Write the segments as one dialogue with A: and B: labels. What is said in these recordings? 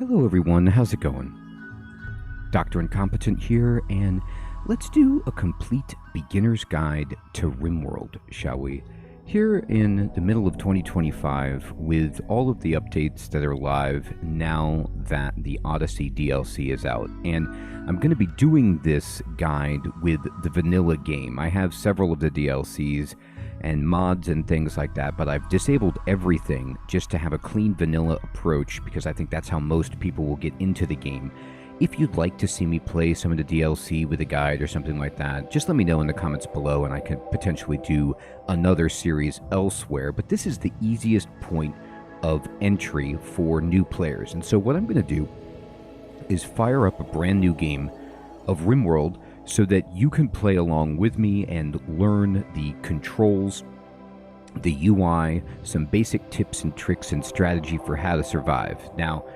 A: Hello everyone, how's it going? Dr. Incompetent here, and let's do a complete beginner's guide to RimWorld, shall we? Here in the middle of 2025, with all of the updates that are live now that the Odyssey DLC is out, and I'm going to be doing this guide with the vanilla game. I have several of the DLCs and mods and things like that, but I've disabled everything just to have a clean vanilla approach because I think that's how most people will get into the game. If you'd like to see me play some of the DLC with a guide or something like that, just let me know in the comments below and I could potentially do another series elsewhere, but this is the easiest point of entry for new players. And so what I'm going to do is fire up a brand new game of RimWorld so that you can play along with me and learn the controls, the UI, some basic tips and tricks and strategy for how to survive. Now,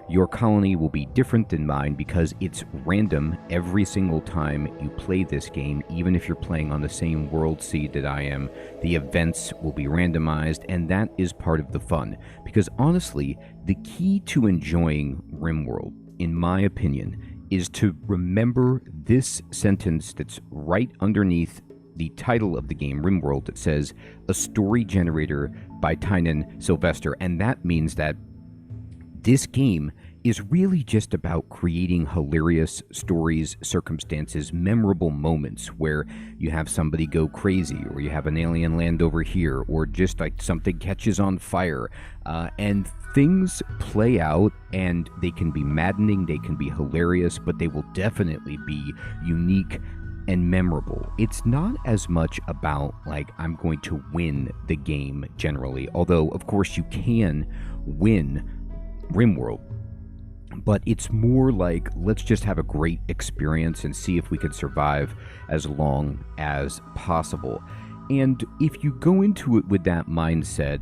A: your colony will be different than mine because it's random every single time you play this game, even if you're playing on the same world seed that I am. The events will be randomized, and that is part of the fun. Because honestly, the key to enjoying RimWorld, in my opinion, is to remember this sentence that's right underneath the title of the game, RimWorld, that says, a story generator by Tynan Sylvester. And that means that this game is really just about creating hilarious stories, circumstances, memorable moments where you have somebody go crazy, or you have an alien land over here, or just like something catches on fire, and things play out, and they can be maddening, they can be hilarious, but they will definitely be unique and memorable. It's not as much about like I'm going to win the game generally, although of course you can win RimWorld, but it's more like let's just have a great experience and see if we can survive as long as possible. And if you go into it with that mindset,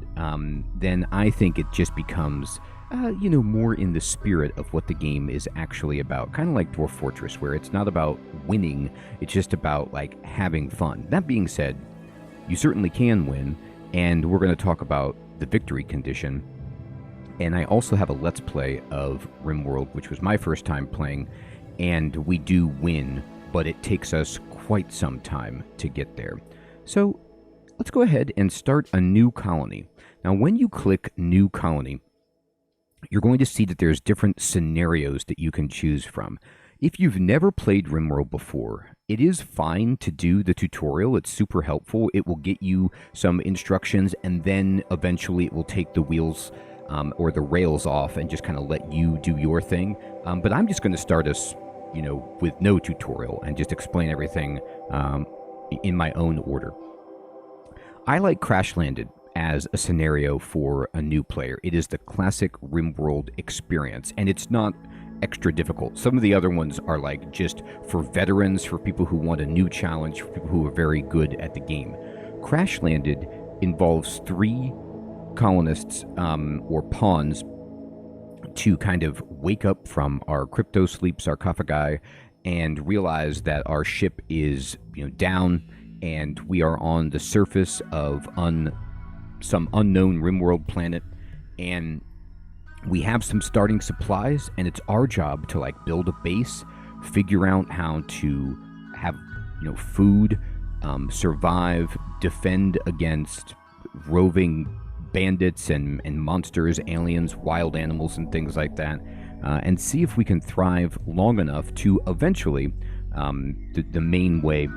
A: then I think it just becomes more in the spirit of what the game is actually about. Kind of like Dwarf Fortress, where it's not about winning, it's just about like having fun. That being said, you certainly can win, and we're going to talk about the victory condition. And I also have a Let's Play of RimWorld, which was my first time playing, and we do win, but it takes us quite some time to get there. So let's go ahead and start a new colony. Now, when you click New Colony, you're going to see that there's different scenarios that you can choose from. If you've never played RimWorld before, it is fine to do the tutorial. It's super helpful. It will get you some instructions, and then eventually it will take the wheels or the rails off and just kind of let you do your thing. But I'm just going to start us, with no tutorial and just explain everything in my own order. I like Crash Landed as a scenario for a new player. It is the classic RimWorld experience, and it's not extra difficult. Some of the other ones are like just for veterans, for people who want a new challenge, for people who are very good at the game. Crash Landed involves 3 colonists or pawns to kind of wake up from our crypto sleep sarcophagi and realize that our ship is down and we are on the surface of some unknown RimWorld planet, and we have some starting supplies, and it's our job to like build a base, figure out how to have food, survive, defend against roving bandits and monsters, aliens, wild animals, and things like that, and see if we can thrive long enough to eventually, the main way,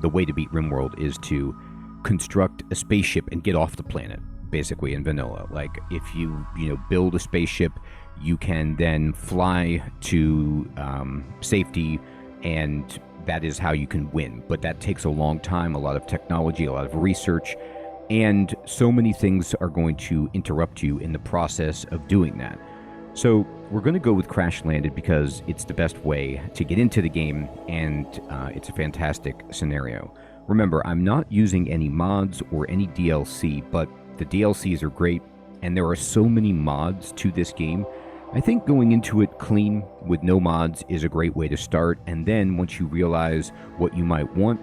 A: the way to beat RimWorld is to construct a spaceship and get off the planet, basically in vanilla. Like if you build a spaceship, you can then fly to safety, and that is how you can win. But that takes a long time, a lot of technology, a lot of research, and so many things are going to interrupt you in the process of doing that. So we're going to go with Crash Landed because it's the best way to get into the game, and it's a fantastic scenario. Remember, I'm not using any mods or any DLC, but the DLCs are great, and there are so many mods to this game. I think going into it clean with no mods is a great way to start, and then once you realize what you might want,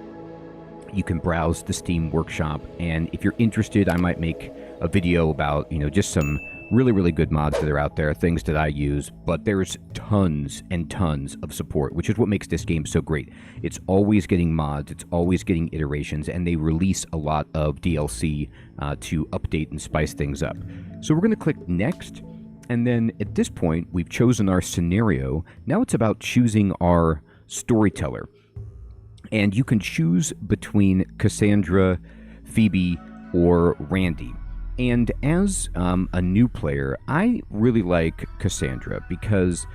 A: you can browse the Steam Workshop, and if you're interested, I might make a video about, just some really, really good mods that are out there, things that I use, but there's tons and tons of support, which is what makes this game so great. It's always getting mods, it's always getting iterations, and they release a lot of DLC to update and spice things up. So we're going to click Next, and then at this point, we've chosen our scenario. Now it's about choosing our storyteller. And you can choose between Cassandra, Phoebe, or Randy. And as a new player, I really like Cassandra because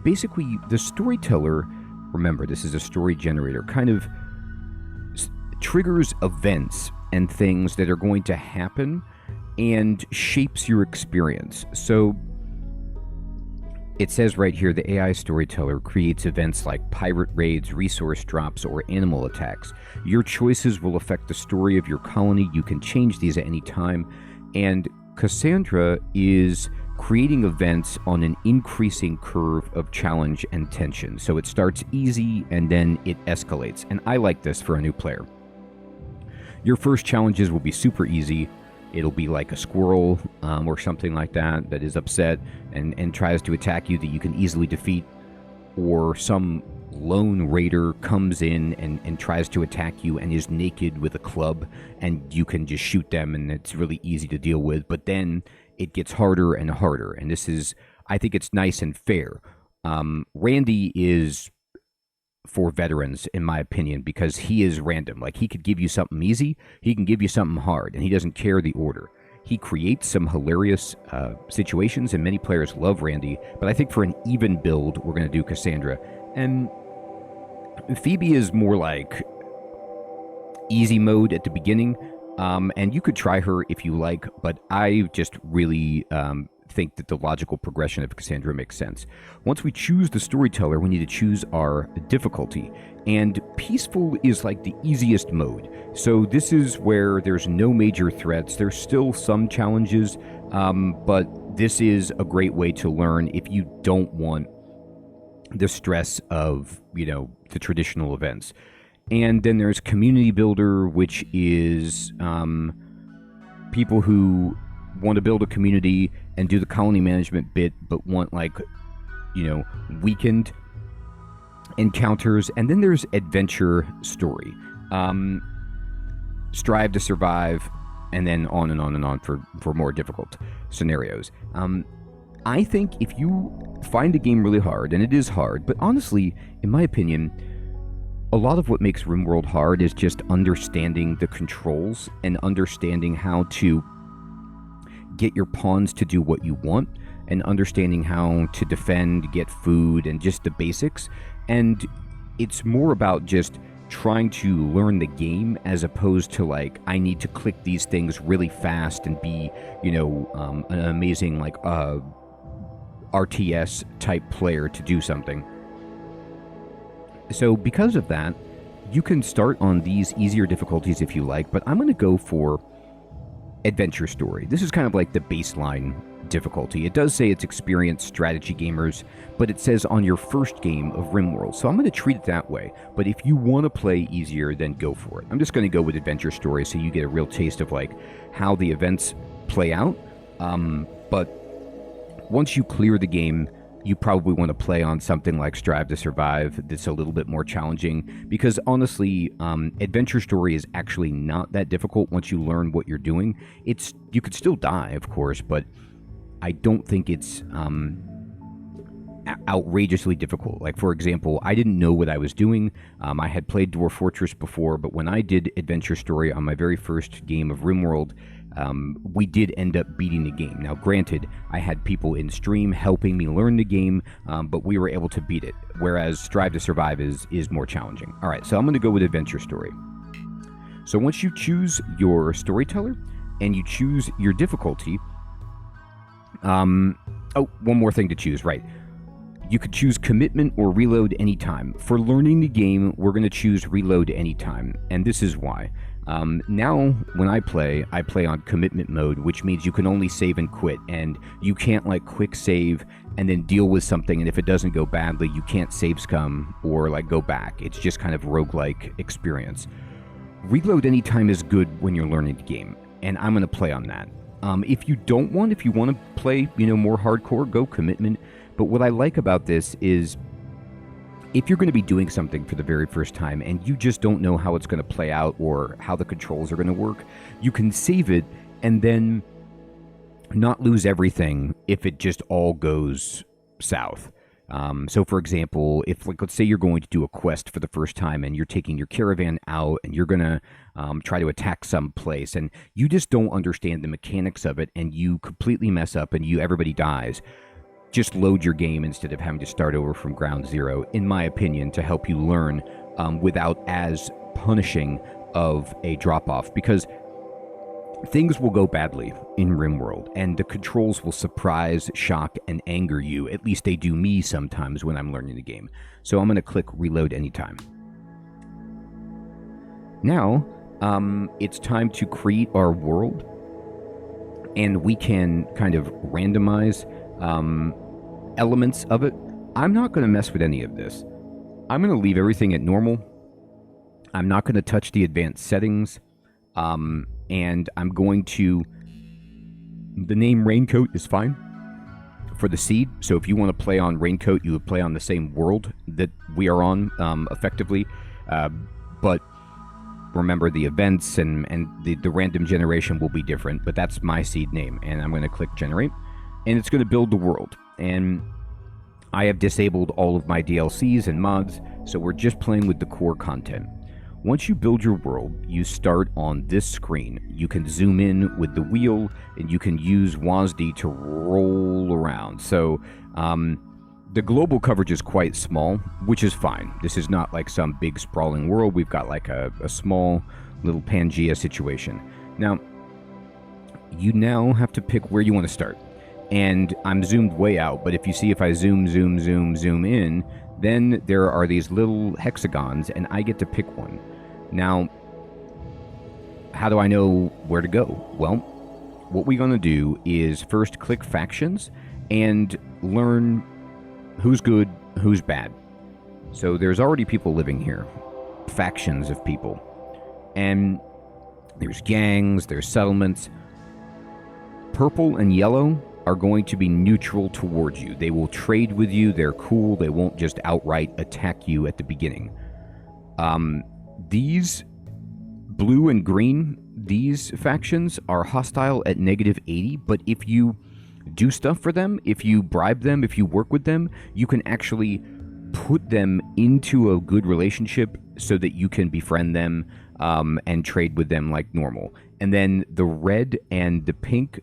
A: basically the storyteller, remember this is a story generator, kind of triggers events and things that are going to happen and shapes your experience. So it says right here, the AI storyteller creates events like pirate raids, resource drops, or animal attacks. Your choices will affect the story of your colony. You can change these at any time. And Cassandra is creating events on an increasing curve of challenge and tension. So it starts easy and then it escalates. And I like this for a new player. Your first challenges will be super easy. It'll be like a squirrel or something like that that is upset and tries to attack you that you can easily defeat. Or some lone raider comes in and tries to attack you and is naked with a club, and you can just shoot them and it's really easy to deal with. But then it gets harder and harder. And this is, I think it's nice and fair. Randy is for veterans, in my opinion, because he is random. Like, he could give you something easy, he can give you something hard, and he doesn't care the order. He creates some hilarious situations, and many players love Randy, but I think for an even build, we're going to do Cassandra. And Phoebe is more like easy mode at the beginning, and you could try her if you like, but I just really think that the logical progression of Cassandra makes sense. Once we choose the storyteller, we need to choose our difficulty, and peaceful is like the easiest mode. So this is where there's no major threats. There's still some challenges, but this is a great way to learn if you don't want the stress of, the traditional events. And then there's community builder, which is people who want to build a community and do the colony management bit, but want weekend encounters. And then there's adventure story, strive to survive, and then on and on and on for more difficult scenarios. I think if you find a game really hard, and it is hard, but honestly, in my opinion, a lot of what makes RimWorld hard is just understanding the controls and understanding how to get your pawns to do what you want, and understanding how to defend, get food, and just the basics. And it's more about just trying to learn the game as opposed to I need to click these things really fast and be, an amazing RTS type player to do something. So because of that, you can start on these easier difficulties if you like, but I'm going to go for adventure story. This is kind of like the baseline difficulty. It does say it's experienced strategy gamers, but it says on your first game of RimWorld. So I'm going to treat it that way. But if you want to play easier, then go for it. I'm just going to go with adventure story so you get a real taste of how the events play out. But once you clear the game, you probably want to play on something like Strive to Survive that's a little bit more challenging, because honestly, adventure story is actually not that difficult once you learn what you're doing. You could still die, of course, but I don't think it's outrageously difficult. For example, I didn't know what I was doing. I had played Dwarf Fortress before, but when I did adventure story on my very first game of RimWorld, we did end up beating the game. Now, granted, I had people in stream helping me learn the game, but we were able to beat it, whereas Strive to Survive is more challenging. All right, so I'm going to go with adventure story. So once you choose your storyteller and you choose your difficulty, one more thing to choose, right? You could choose commitment or reload anytime. For learning the game, we're going to choose reload anytime, and this is why. Now, when I play on commitment mode, which means you can only save and quit, and you can't quick save and then deal with something, and if it doesn't go badly, you can't save scum or go back. It's just kind of roguelike experience. Reload anytime is good when you're learning the game, and I'm going to play on that. If you don't want, if you want to play, more hardcore, go commitment. But what I like about this is if you're going to be doing something for the very first time and you just don't know how it's going to play out or how the controls are going to work, you can save it and then not lose everything if it just all goes south. So, for example, if, like, let's say you're going to do a quest for the first time and you're taking your caravan out and you're going to try to attack some place and you just don't understand the mechanics of it and you completely mess up and everybody dies, just load your game instead of having to start over from ground zero, in my opinion, to help you learn without as punishing of a drop-off. Because things will go badly in RimWorld, and the controls will surprise, shock, and anger you. At least they do me sometimes when I'm learning the game. So I'm going to click Reload Anytime. Now, it's time to create our world, and we can kind of randomize elements of it. I'm not going to mess with any of this. I'm going to leave everything at normal. I'm not going to touch the advanced settings. And I'm going to, the name Raincoat is fine for the seed. So if you want to play on Raincoat, you would play on the same world that we are on, effectively. But remember, the events and the random generation will be different, but that's my seed name. And I'm going to click Generate, and it's going to build the world. And I have disabled all of my DLCs and mods, so we're just playing with the core content. Once you build your world, you start on this screen. You can zoom in with the wheel, and you can use WASD to roll around. So the global coverage is quite small, which is fine. This is not like some big sprawling world. We've got like a small little Pangea situation. Now, you now have to pick where you want to start. And I'm zoomed way out, but if you see, if I zoom in, then there are these little hexagons, and I get to pick one. Now, how do I know where to go? Well, what we're going to do is first click Factions and learn who's good, who's bad. So there's already people living here, factions of people. And there's gangs, there's settlements. Purple and yellow are going to be neutral towards you. They will trade with you. They're cool. They won't just outright attack you at the beginning. These blue and green, these factions are hostile at -80, but if you do stuff for them, if you bribe them, if you work with them, you can actually put them into a good relationship so that you can befriend them and trade with them like normal. And then the red and the pink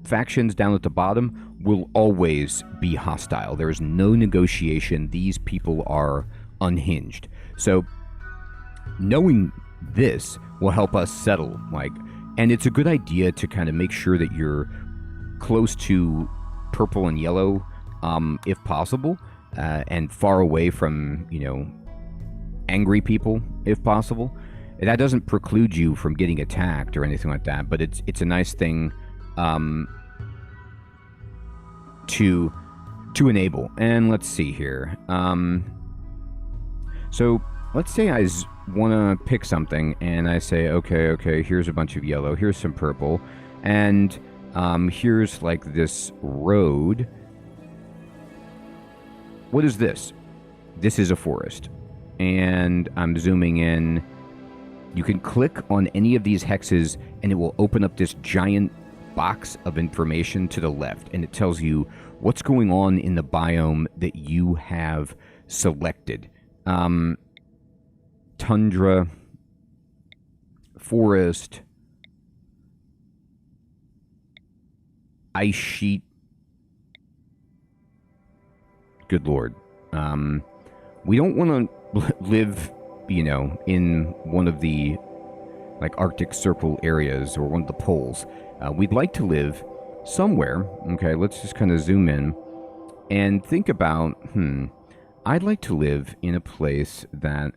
A: factions down at the bottom will always be hostile. There's no negotiation. These people are unhinged. So knowing this will help us settle, and it's a good idea to kind of make sure that you're close to purple and yellow, if possible, and far away from, angry people, if possible. That doesn't preclude you from getting attacked or anything like that, but it's a nice thing to enable. And let's see here. So let's say I want to pick something, and I say, okay, here's a bunch of yellow, here's some purple, and here's like this road. What is this? This is a forest. And I'm zooming in. You can click on any of these hexes, and it will open up this giant box of information to the left, and it tells you what's going on in the biome that you have selected. Tundra, forest, ice sheet. Good Lord. We don't want to live, in one of the Arctic Circle areas or one of the poles. We'd like to live somewhere. Okay, let's just kind of zoom in and think about, I'd like to live in a place that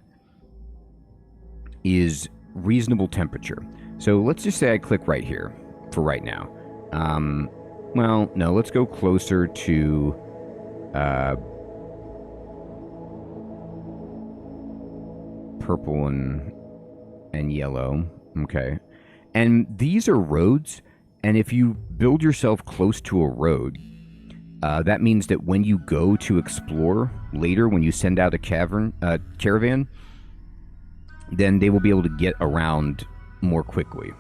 A: is reasonable temperature. So let's just say I click right here for right now. Well, no, let's go closer to purple and yellow. Okay. And these are roads, And if you build yourself close to a road, that means that when you go to explore later, when you send out a caravan, then they will be able to get around more quickly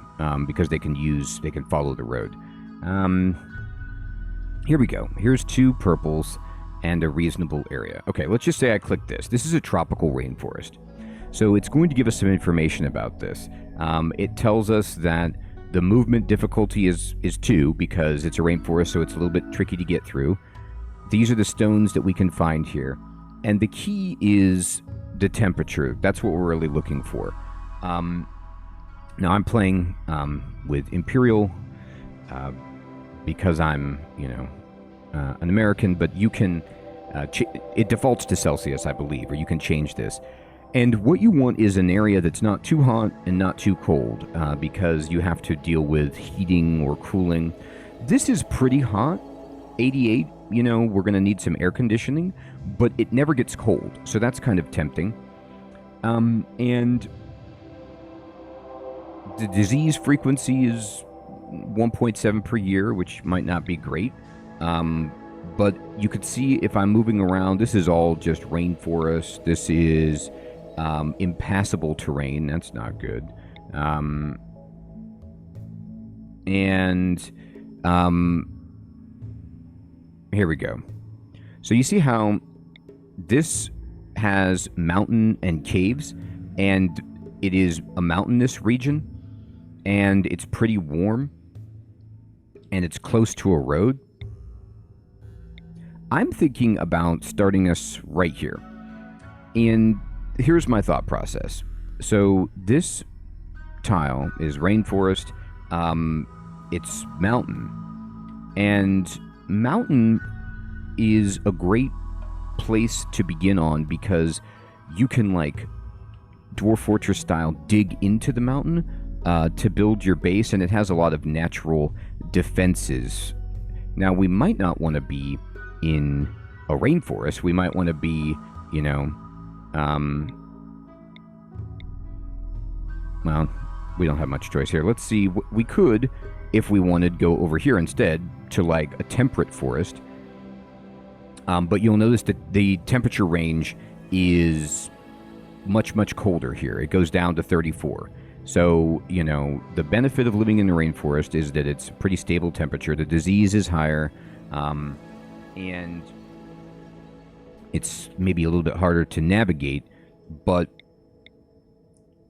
A: because they can follow the road. Here we go. Here's 2 purples and a reasonable area. Okay, let's just say I click this. This is a tropical rainforest. So it's going to give us some information about this. It tells us that the movement difficulty is 2 because it's a rainforest, so it's a little bit tricky to get through. These are the stones that we can find here. And the key is the temperature. That's what we're really looking for. Now I'm playing with Imperial because I'm, an American, but you can, it defaults to Celsius, I believe, or you can change this. And what you want is an area that's not too hot and not too cold because you have to deal with heating or cooling. This is pretty hot, 88, we're going to need some air conditioning, but it never gets cold, so that's kind of tempting. And the disease frequency is 1.7 per year, which might not be great. But you could see if I'm moving around, this is all just rainforest. This is impassable terrain. That's not good. Here we go. So you see how this has mountain and caves, and it is a mountainous region, and it's pretty warm, and it's close to a road. I'm thinking about starting us right here. And here's my thought process. So this tile is rainforest. It's mountain. And mountain is a great place to begin on because you can, like, Dwarf Fortress style, dig into the mountain to build your base, and it has a lot of natural defenses. Now, we might not want to be in a rainforest. We might want to be, well, we don't have much choice here. Let's see. We could, if we wanted, go over here instead to, like, a temperate forest. But you'll notice that the temperature range is much, much colder here. It goes down to 34. So, the benefit of living in the rainforest is that it's pretty stable temperature. The disease is higher. And it's maybe a little bit harder to navigate, but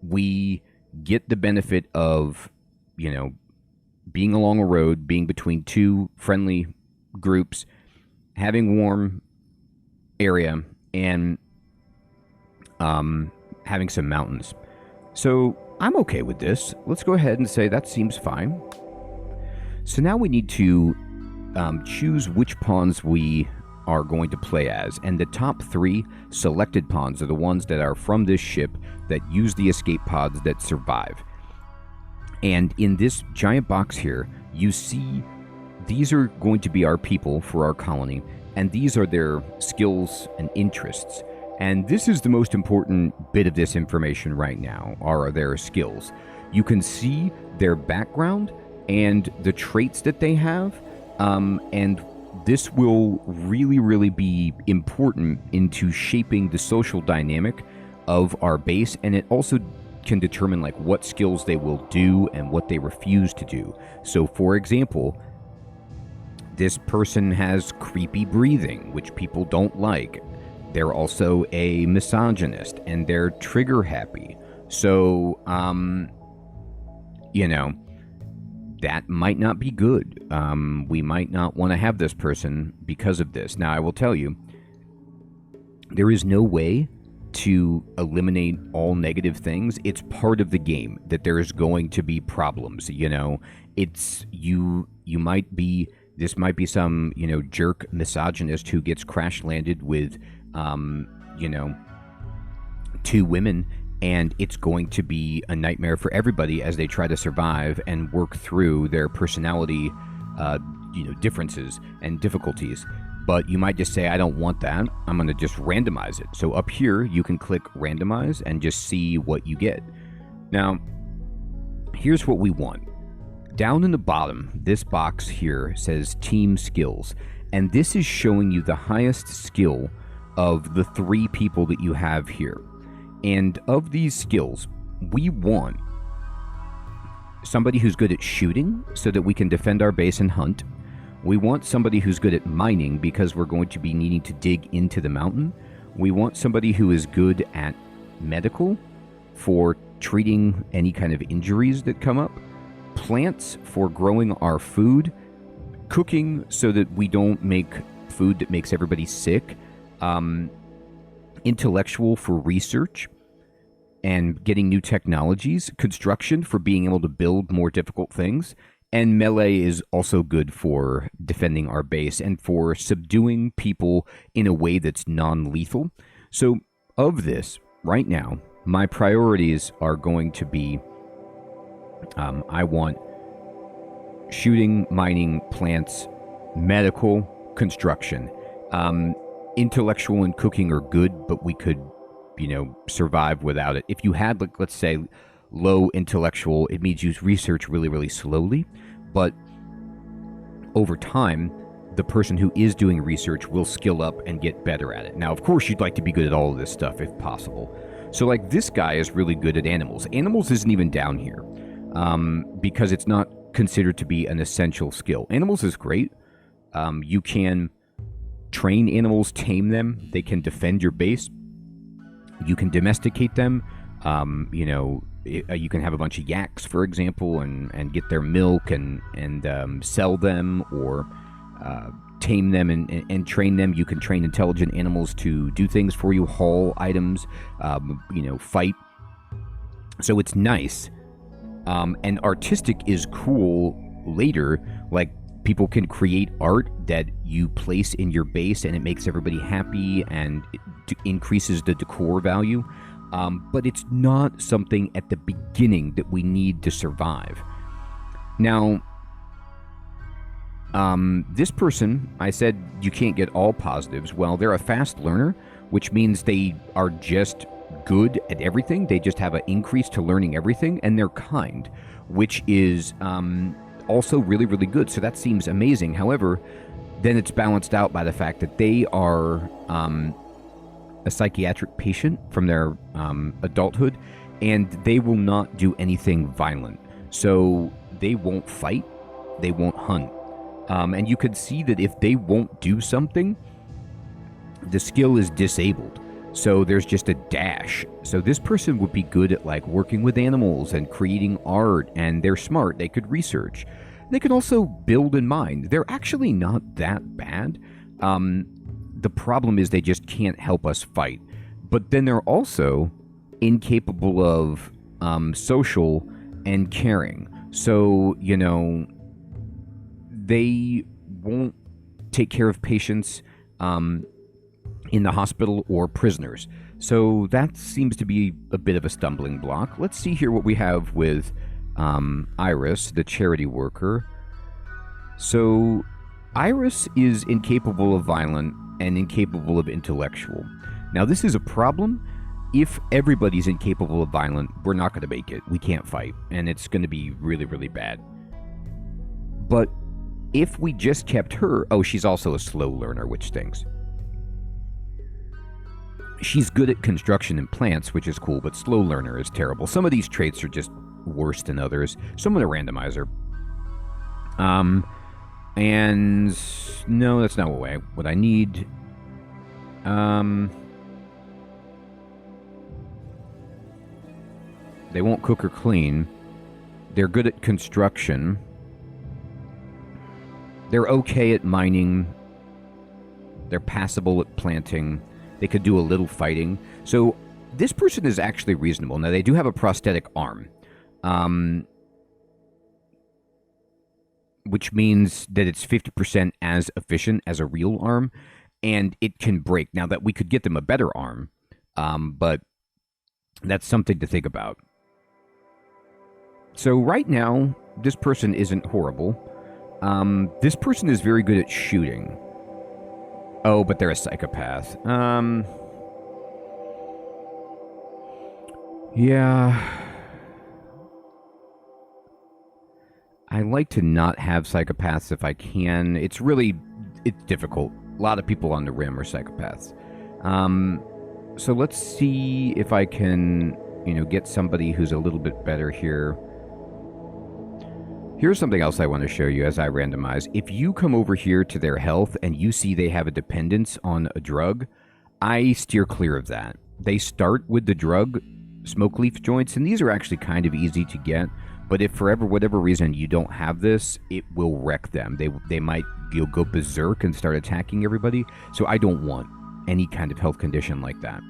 A: we get the benefit of, being along a road, being between 2 friendly groups, having warm area, and having some mountains. So I'm okay with this. Let's go ahead and say that seems fine. So now we need to choose which pawns we are going to play as, and the top 3 selected pawns are the ones that are from this ship that use the escape pods that survive. And in this giant box here, you see these are going to be our people for our colony, and these are their skills and interests. And this is the most important bit of this information right now, are their skills. You can see their background and the traits that they have, and this will really, really be important into shaping the social dynamic of our base, and it also can determine, like, what skills they will do and what they refuse to do. So, for example, this person has creepy breathing, which people don't like. They're also a misogynist, and they're trigger happy. So, that might not be good. We might not want to have this person because of this. Now, I will tell you, there is no way to eliminate all negative things. It's part of the game that there is going to be problems. It's you might be. This might be some jerk misogynist who gets crash landed with 2 women. And it's going to be a nightmare for everybody as they try to survive and work through their personality, differences and difficulties. But you might just say, I don't want that. I'm going to just randomize it. So up here, you can click randomize and just see what you get. Now, here's what we want. Down in the bottom, this box here says Team Skills, and this is showing you the highest skill of the 3 people that you have here. And of these skills, we want somebody who's good at shooting so that we can defend our base and hunt. We want somebody who's good at mining because we're going to be needing to dig into the mountain. We want somebody who is good at medical for treating any kind of injuries that come up. Plants for growing our food. Cooking so that we don't make food that makes everybody sick. Intellectual for research and getting new technologies. Construction for being able to build more difficult things. And melee is also good for defending our base and for subduing people in a way that's non-lethal. So of this, right now, my priorities are going to be, I want shooting, mining, plants, medical, construction. Intellectual and cooking are good, but we could, survive without it. If you had, like, let's say, low intellectual, it means you research really, really slowly, but over time, the person who is doing research will skill up and get better at it. Now, of course, you'd like to be good at all of this stuff if possible. So, like, this guy is really good at animals. Animals isn't even down here because it's not considered to be an essential skill. Animals is great. You can train animals, tame them. They can defend your base. You can domesticate them. You can have a bunch of yaks, for example, and get their milk and sell them, or tame them and train them. You can train intelligent animals to do things for you, haul items, fight. So it's nice. And artistic is cool later. Like, people can create art that you place in your base and it makes everybody happy and it increases the decor value. But it's not something at the beginning that we need to survive. Now, this person, I said you can't get all positives. Well, they're a fast learner, which means they are just good at everything. They just have an increase to learning everything, and they're kind, which is also really, really good. So that seems amazing. However, then it's balanced out by the fact that they are a psychiatric patient from their adulthood, and they will not do anything violent. So they won't fight, they won't hunt. And you could see that if they won't do something, the skill is disabled. So there's just a dash. So this person would be good at, like, working with animals and creating art, and they're smart. They could research. They could also build and mine. They're actually not that bad. The problem is they just can't help us fight. But then they're also incapable of social and caring. So, they won't take care of patients in the hospital or prisoners. So that seems to be a bit of a stumbling block. Let's see here what we have with Iris, the charity worker. So Iris is incapable of violent and incapable of intellectual. Now, this is a problem. If everybody's incapable of violent, we're not going to make it. We can't fight, and it's going to be really, really bad. But if we just kept her... Oh, she's also a slow learner, which stinks. She's good at construction and plants, which is cool, but slow learner is terrible. Some of these traits are just worse than others. So I'm going to randomize her. And no, that's not what I need. They won't cook or clean. They're good at construction. They're okay at mining. They're passable at planting. They could do a little fighting. So this person is actually reasonable. Now, they do have a prosthetic arm, which means that it's 50% as efficient as a real arm, and it can break. Now, that we could get them a better arm, but that's something to think about. So right now, this person isn't horrible. This person is very good at shooting. Oh, but they're a psychopath. Yeah. I like to not have psychopaths if I can. It's difficult. A lot of people on the Rim are psychopaths. So let's see if I can, get somebody who's a little bit better here. Here's something else I want to show you as I randomize. If you come over here to their health and you see they have a dependence on a drug, I steer clear of that. They start with the drug, smoke leaf joints, and these are actually kind of easy to get. But if for whatever reason you don't have this, it will wreck them. They might go berserk and start attacking everybody. So I don't want any kind of health condition like that.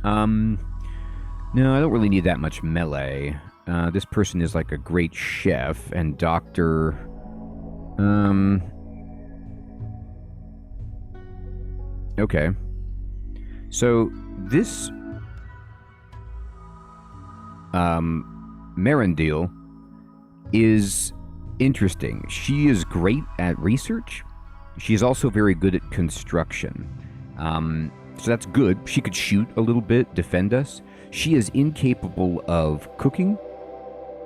A: No, I don't really need that much melee. This person is like a great chef and doctor. Okay. So this Marindil is interesting. She is great at research. She's also very good at construction. So that's good. She could shoot a little bit, defend us. She is incapable of cooking,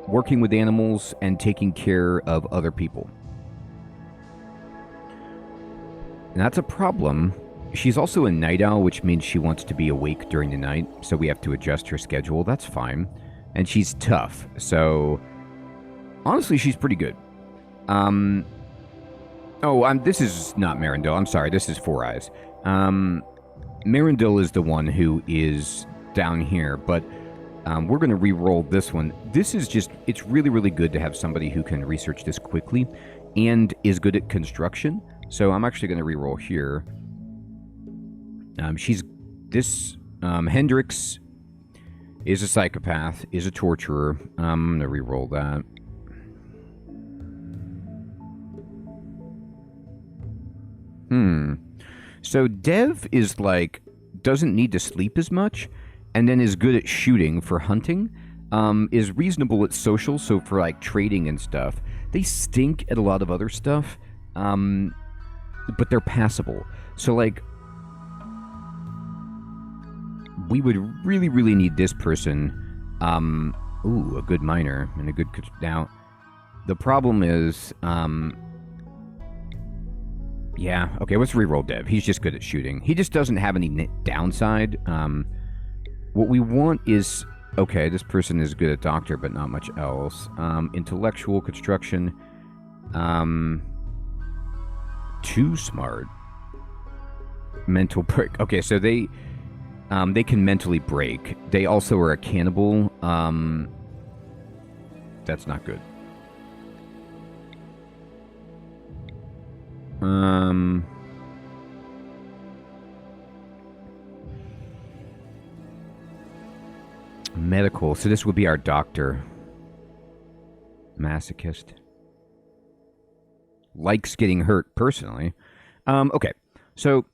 A: working with animals, and taking care of other people. And that's a problem. She's also a night owl, which means she wants to be awake during the night, so we have to adjust her schedule. That's fine. And she's tough, so honestly, she's pretty good. This is not Marindil. I'm sorry, this is Four Eyes. Marindil is the one who is down here, but we're going to re-roll this one. This is it's really, really good to have somebody who can research this quickly and is good at construction. So I'm actually going to re-roll here. Hendrix is a psychopath, is a torturer. I'm going to re-roll that. So Dev is doesn't need to sleep as much, and then is good at shooting for hunting, is reasonable at social, so for trading and stuff. They stink at a lot of other stuff, but they're passable. So we would really, really need this person. A good miner and a good... Now, the problem is... Yeah, okay, let's reroll Dev. He's just good at shooting. He just doesn't have any downside. What we want is... Okay, this person is good at doctor, but not much else. Intellectual, construction. Too smart. Mental break. Okay, so they can mentally break. They also are a cannibal. That's not good. Medical. So this would be our doctor. Masochist. Likes getting hurt personally. Okay. So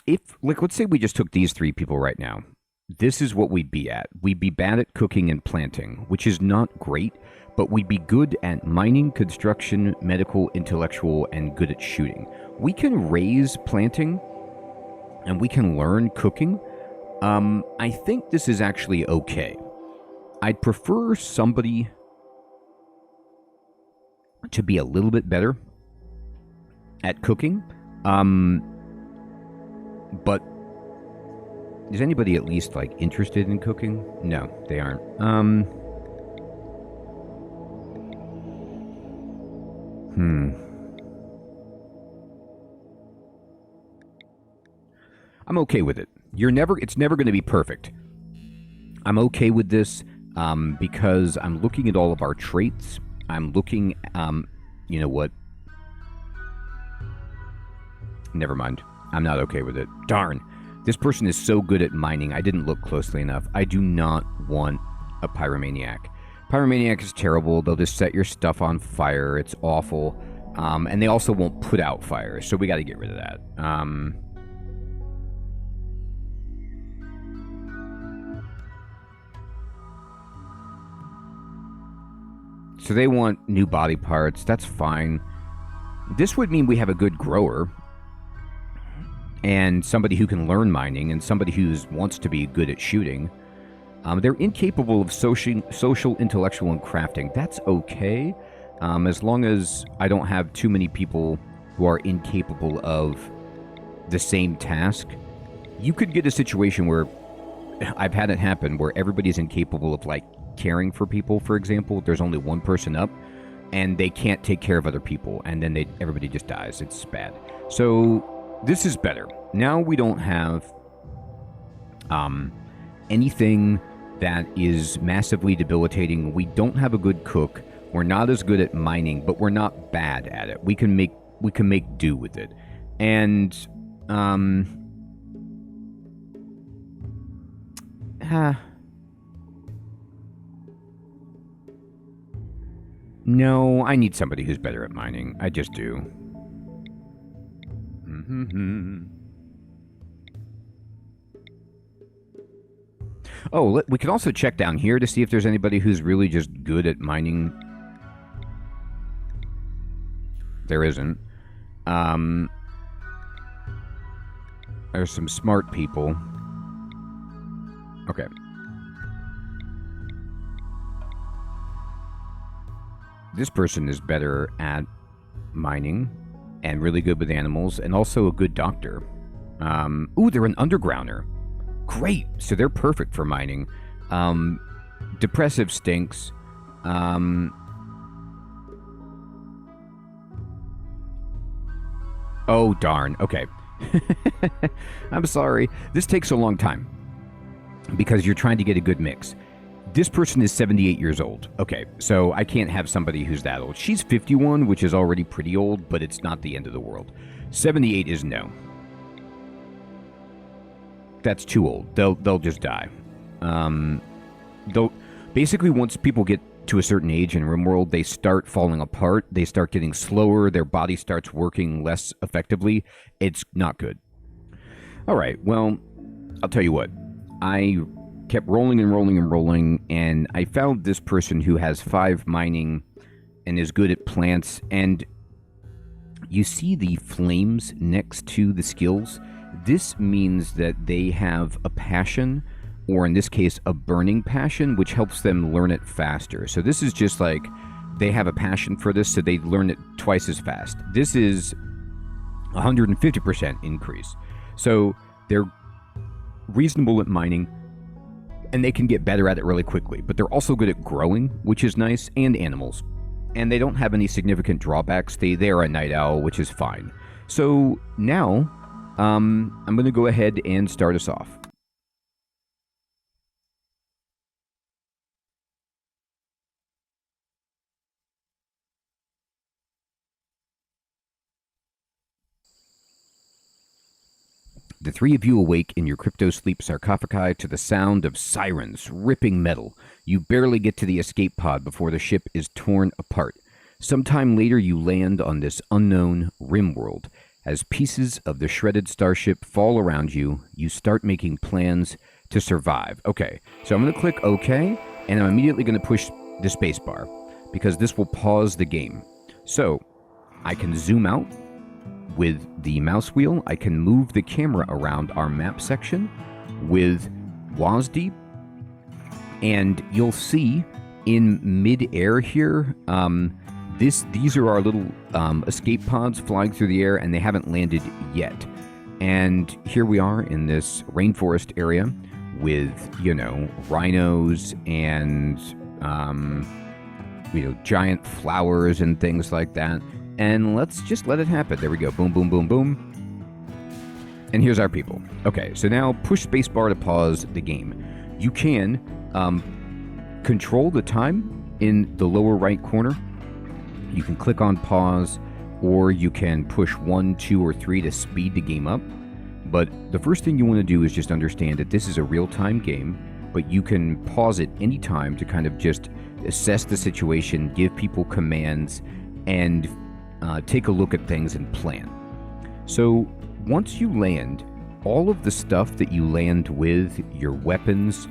A: if, let's say we just took these three people right now. This is what we'd be at. We'd be bad at cooking and planting, which is not great, but we'd be good at mining, construction, medical, intellectual, and good at shooting. We can raise planting, and we can learn cooking. I think this is actually okay. I'd prefer somebody to be a little bit better at cooking. But is anybody at least interested in cooking? No, they aren't. I'm okay with it. It's never going to be perfect. I'm okay with this because I'm looking at all of our traits. I'm looking, you know what? Never mind. I'm not okay with it. Darn. This person is so good at mining. I didn't look closely enough. I do not want a pyromaniac. Pyromaniac is terrible. They'll just set your stuff on fire. It's awful. And they also won't put out fires. So we got to get rid of that. So they want new body parts. That's fine. This would mean we have a good grower. And somebody who can learn mining. And somebody who wants to be good at shooting. They're incapable of social, intellectual, and crafting. That's okay, as long as I don't have too many people who are incapable of the same task. You could get a situation where I've had it happen where everybody's incapable of, like, caring for people, for example. There's only one person up, and they can't take care of other people, and then everybody just dies. It's bad. So this is better. Now we don't have anything that is massively debilitating. We don't have a good cook. We're not as good at mining, but we're not bad at it. We can make do with it. And no, I need somebody who's better at mining. I just do. Oh, we can also check down here to see if there's anybody who's really just good at mining. There isn't. There's some smart people. Okay. This person is better at mining and really good with animals and also a good doctor. Ooh, they're an undergrounder. Great. So they're perfect for mining. Depressive stinks. Oh, darn. Okay. I'm sorry. This takes a long time because you're trying to get a good mix. This person is 78 years old. Okay, so I can't have somebody who's that old. She's 51, which is already pretty old, but it's not the end of the world. 78 is no. That's too old. They'll just die. Basically, once people get to a certain age in RimWorld, they start falling apart. They start getting slower. Their body starts working less effectively. It's not good. All right, well, I'll tell you what. I kept rolling and rolling and rolling, and I found this person who has 5 mining and is good at plants. And you see the flames next to the skills. This means that they have a passion, or in this case, a burning passion, which helps them learn it faster. So this is just like they have a passion for this, so they learn it twice as fast. This is 150% increase. So they're reasonable at mining, and they can get better at it really quickly. But they're also good at growing, which is nice, and animals. And they don't have any significant drawbacks. They are a night owl, which is fine. So now, I'm going to go ahead and start us off. The 3 of you awake in your crypto-sleep sarcophagi to the sound of sirens ripping metal. You barely get to the escape pod before the ship is torn apart. Sometime later, you land on this unknown RimWorld. As pieces of the shredded starship fall around you, you start making plans to survive. Okay, so I'm going to click OK, and I'm immediately going to push the spacebar, because this will pause the game. So, I can zoom out with the mouse wheel. I can move the camera around our map section with WASD, and you'll see in mid-air here, these are our little escape pods flying through the air, and they haven't landed yet. And here we are in this rainforest area with, rhinos and, giant flowers and things like that. And let's just let it happen. There we go. Boom, boom, boom, boom. And here's our people. Okay, so now push spacebar to pause the game. You can control the time in the lower right corner. You can click on pause, or you can push 1, 2, or 3 to speed the game up. But the first thing you want to do is just understand that this is a real-time game, but you can pause it anytime to kind of just assess the situation, give people commands, and take a look at things and plan. So once you land, all of the stuff that you land with, your weapons,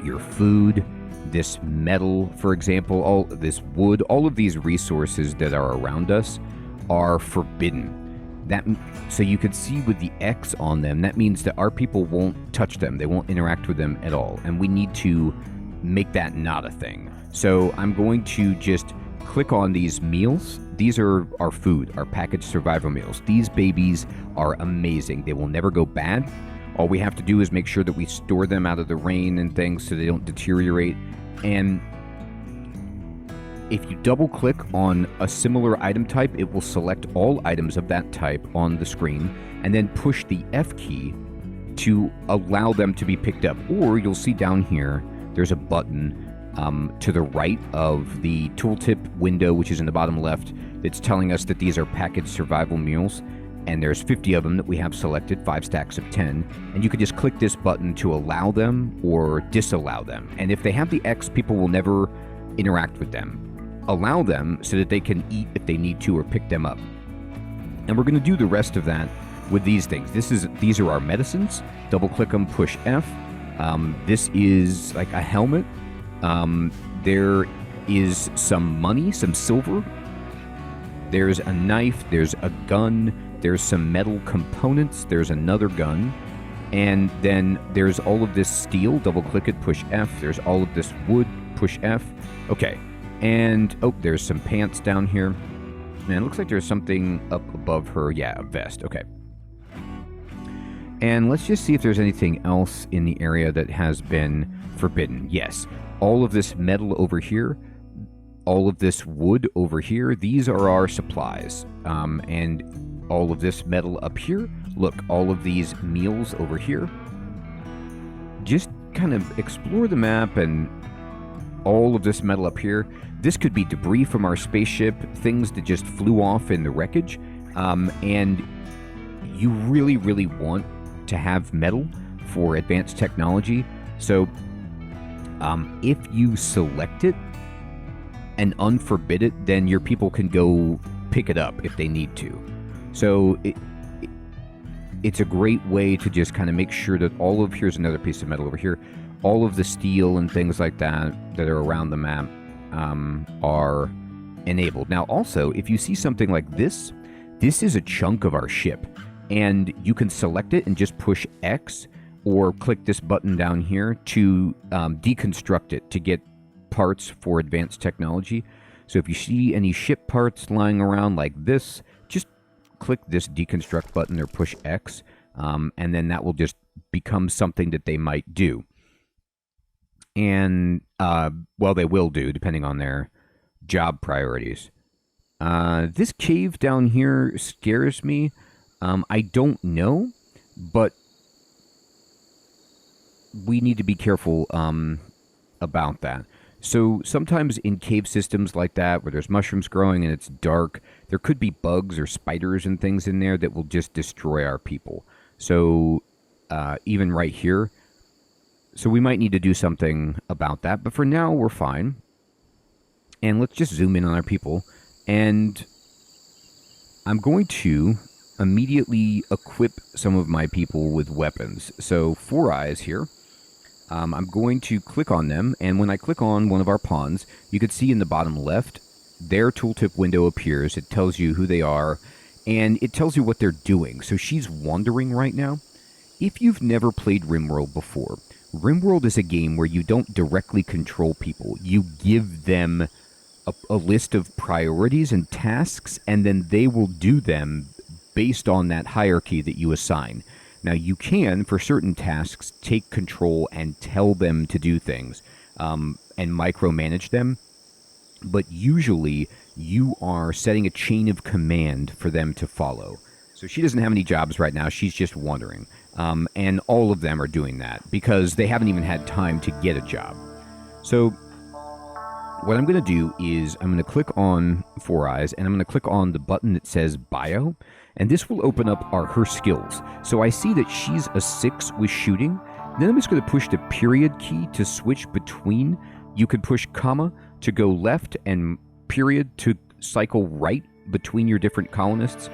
A: your food, this metal, for example, all this wood, all of these resources that are around us are forbidden. So you could see with the X on them, that means that our people won't touch them. They won't interact with them at all. And we need to make that not a thing. So I'm going to just click on these meals. These are our food, our packaged survival meals. These babies are amazing. They will never go bad. All we have to do is make sure that we store them out of the rain and things so they don't deteriorate. And if you double click on a similar item type, it will select all items of that type on the screen and then push the F key to allow them to be picked up. Or you'll see down here, there's a button to the right of the tooltip window, which is in the bottom left, that's telling us that these are packaged survival meals. And there's 50 of them that we have selected, 5 stacks of 10. And you can just click this button to allow them or disallow them. And if they have the X, people will never interact with them. Allow them so that they can eat if they need to or pick them up. And we're going to do the rest of that with these things. These are our medicines. Double click them, push F. This is like a helmet. There is some money, some silver. There's a knife. There's a gun. There's some metal components. There's another gun. And then there's all of this steel. Double click it, push F. There's all of this wood, push F. Okay. And, oh, there's some pants down here. Man, it looks like there's something up above her. Yeah, a vest. Okay. And let's just see if there's anything else in the area that has been forbidden. Yes. All of this metal over here, all of this wood over here, these are our supplies. And all of this metal up here. Look, all of these meals over here. Just kind of explore the map and all of this metal up here. This could be debris from our spaceship, things that just flew off in the wreckage. And you really, really want to have metal for advanced technology. So if you select it and unforbid it, then your people can go pick it up if they need to. So it's a great way to just kind of make sure that all of, here's another piece of metal over here, all of the steel and things like that that are around the map are enabled. Now also, if you see something like this, this is a chunk of our ship, and you can select it and just push X or click this button down here to deconstruct it to get parts for advanced technology. So if you see any ship parts lying around like this, just click this deconstruct button or push X, and then that will just become something that they might do. And, well, they will do, depending on their job priorities. This cave down here scares me. I don't know, but we need to be careful about that. So sometimes in cave systems like that, where there's mushrooms growing and it's dark, there could be bugs or spiders and things in there that will just destroy our people. So even right here, so we might need to do something about that. But for now, we're fine. And let's just zoom in on our people. And I'm going to immediately equip some of my people with weapons. So 4 eyes here. I'm going to click on them. And when I click on one of our pawns, you can see in the bottom left, their tooltip window appears. It tells you who they are. And it tells you what they're doing. So she's wandering right now. If you've never played RimWorld before, RimWorld is a game where you don't directly control people. You give them a list of priorities and tasks, and then they will do them based on that hierarchy that you assign. Now, you can, for certain tasks, take control and tell them to do things and micromanage them, but usually you are setting a chain of command for them to follow. So she doesn't have any jobs right now. She's just wandering. And all of them are doing that because they haven't even had time to get a job. So what I'm going to do is I'm going to click on 4 eyes and I'm going to click on the button that says bio. And this will open up her skills. So I see that she's a 6 with shooting. Then I'm just going to push the period key to switch between. You could push comma to go left and period to cycle right between your different colonists.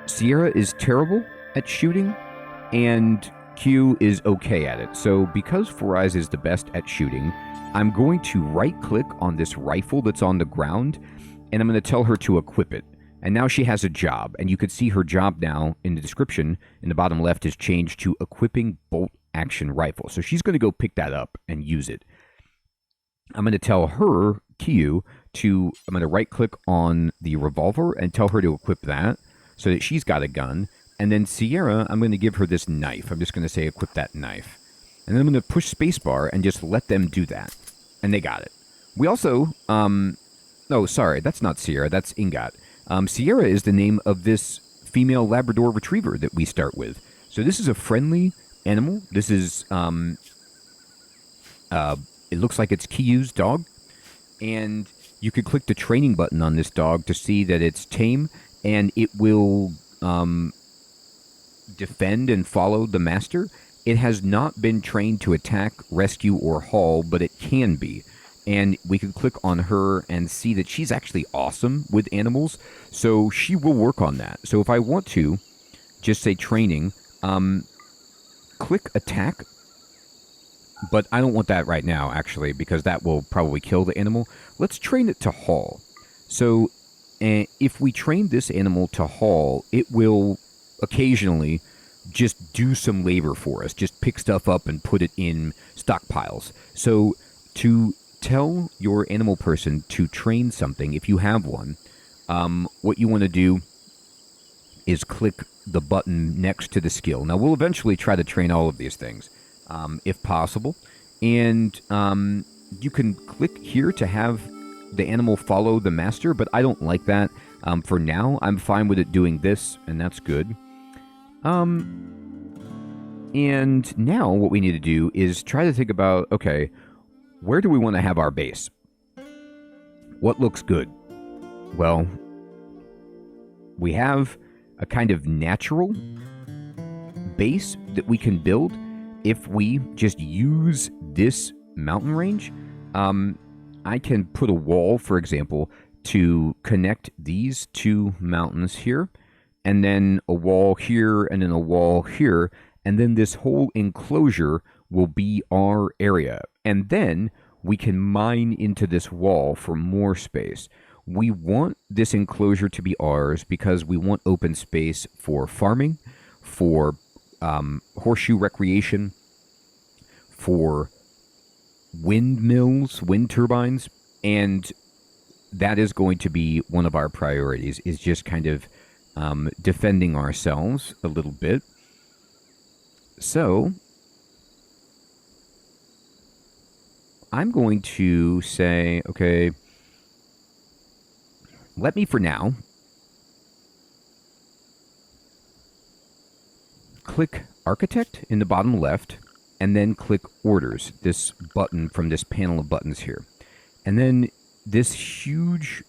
A: Sierra is terrible at shooting, and Q is okay at it. So because 4 eyes is the best at shooting, I'm going to right-click on this rifle that's on the ground, and I'm going to tell her to equip it. And now she has a job, and you could see her job now in the description in the bottom left is changed to equipping bolt action rifle. So she's going to go pick that up and use it. I'm going to tell her, Kiyu, I'm going to right click on the revolver and tell her to equip that so that she's got a gun. And then Sierra, I'm going to give her this knife. I'm just going to say equip that knife. And then I'm going to push spacebar and just let them do that. And they got it. We also, oh, sorry, that's not Sierra, that's Ingot. Sierra is the name of this female Labrador Retriever that we start with. So this is a friendly animal. This is, it looks like it's Kiyu's dog. And you could click the training button on this dog to see that it's tame, and it will defend and follow the master. It has not been trained to attack, rescue, or haul, but it can be. And we can click on her and see that she's actually awesome with animals, so she will work on that. So if I want to just say training, click attack, but I don't want that right now, actually, because that will probably kill the animal. Let's train it to haul. So if we train this animal to haul, it will occasionally just do some labor for us, just pick stuff up and put it in stockpiles. So to tell your animal person to train something, if you have one, what you want to do is click the button next to the skill. Now, we'll eventually try to train all of these things, if possible. And you can click here to have the animal follow the master, but I don't like that. For now, I'm fine with it doing this, and that's good. And now what we need to do is try to think about, okay, where do we want to have our base? What looks good? Well, we have a kind of natural base that we can build if we just use this mountain range. I can put a wall, for example, to connect these two mountains here, and then a wall here, and then a wall here, and then this whole enclosure will be our area. And then we can mine into this wall for more space. We want this enclosure to be ours because we want open space for farming, for horseshoe recreation, for windmills, wind turbines, and that is going to be one of our priorities, is just kind of defending ourselves a little bit. So I'm going to say, okay, let me for now click Architect in the bottom left, and then click Orders, this button from this panel of buttons here. And then this huge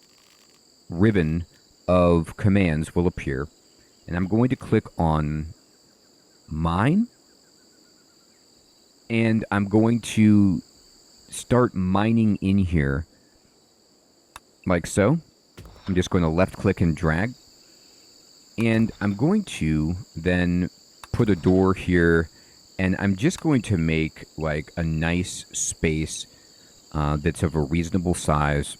A: ribbon of commands will appear, and I'm going to click on Mine, and I'm going to start mining in here like so. I'm just going to left click and drag, and I'm going to then put a door here, and I'm just going to make like a nice space that's of a reasonable size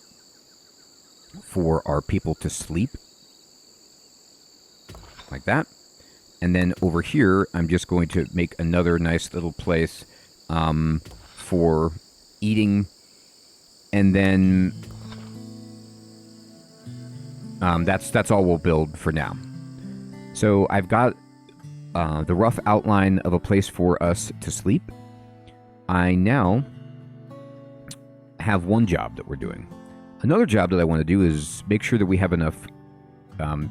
A: for our people to sleep like that. And then over here I'm just going to make another nice little place for eating, and then that's all we'll build for now. So I've got the rough outline of a place for us to sleep. I now have one job that we're doing. Another job that I want to do is make sure that we have enough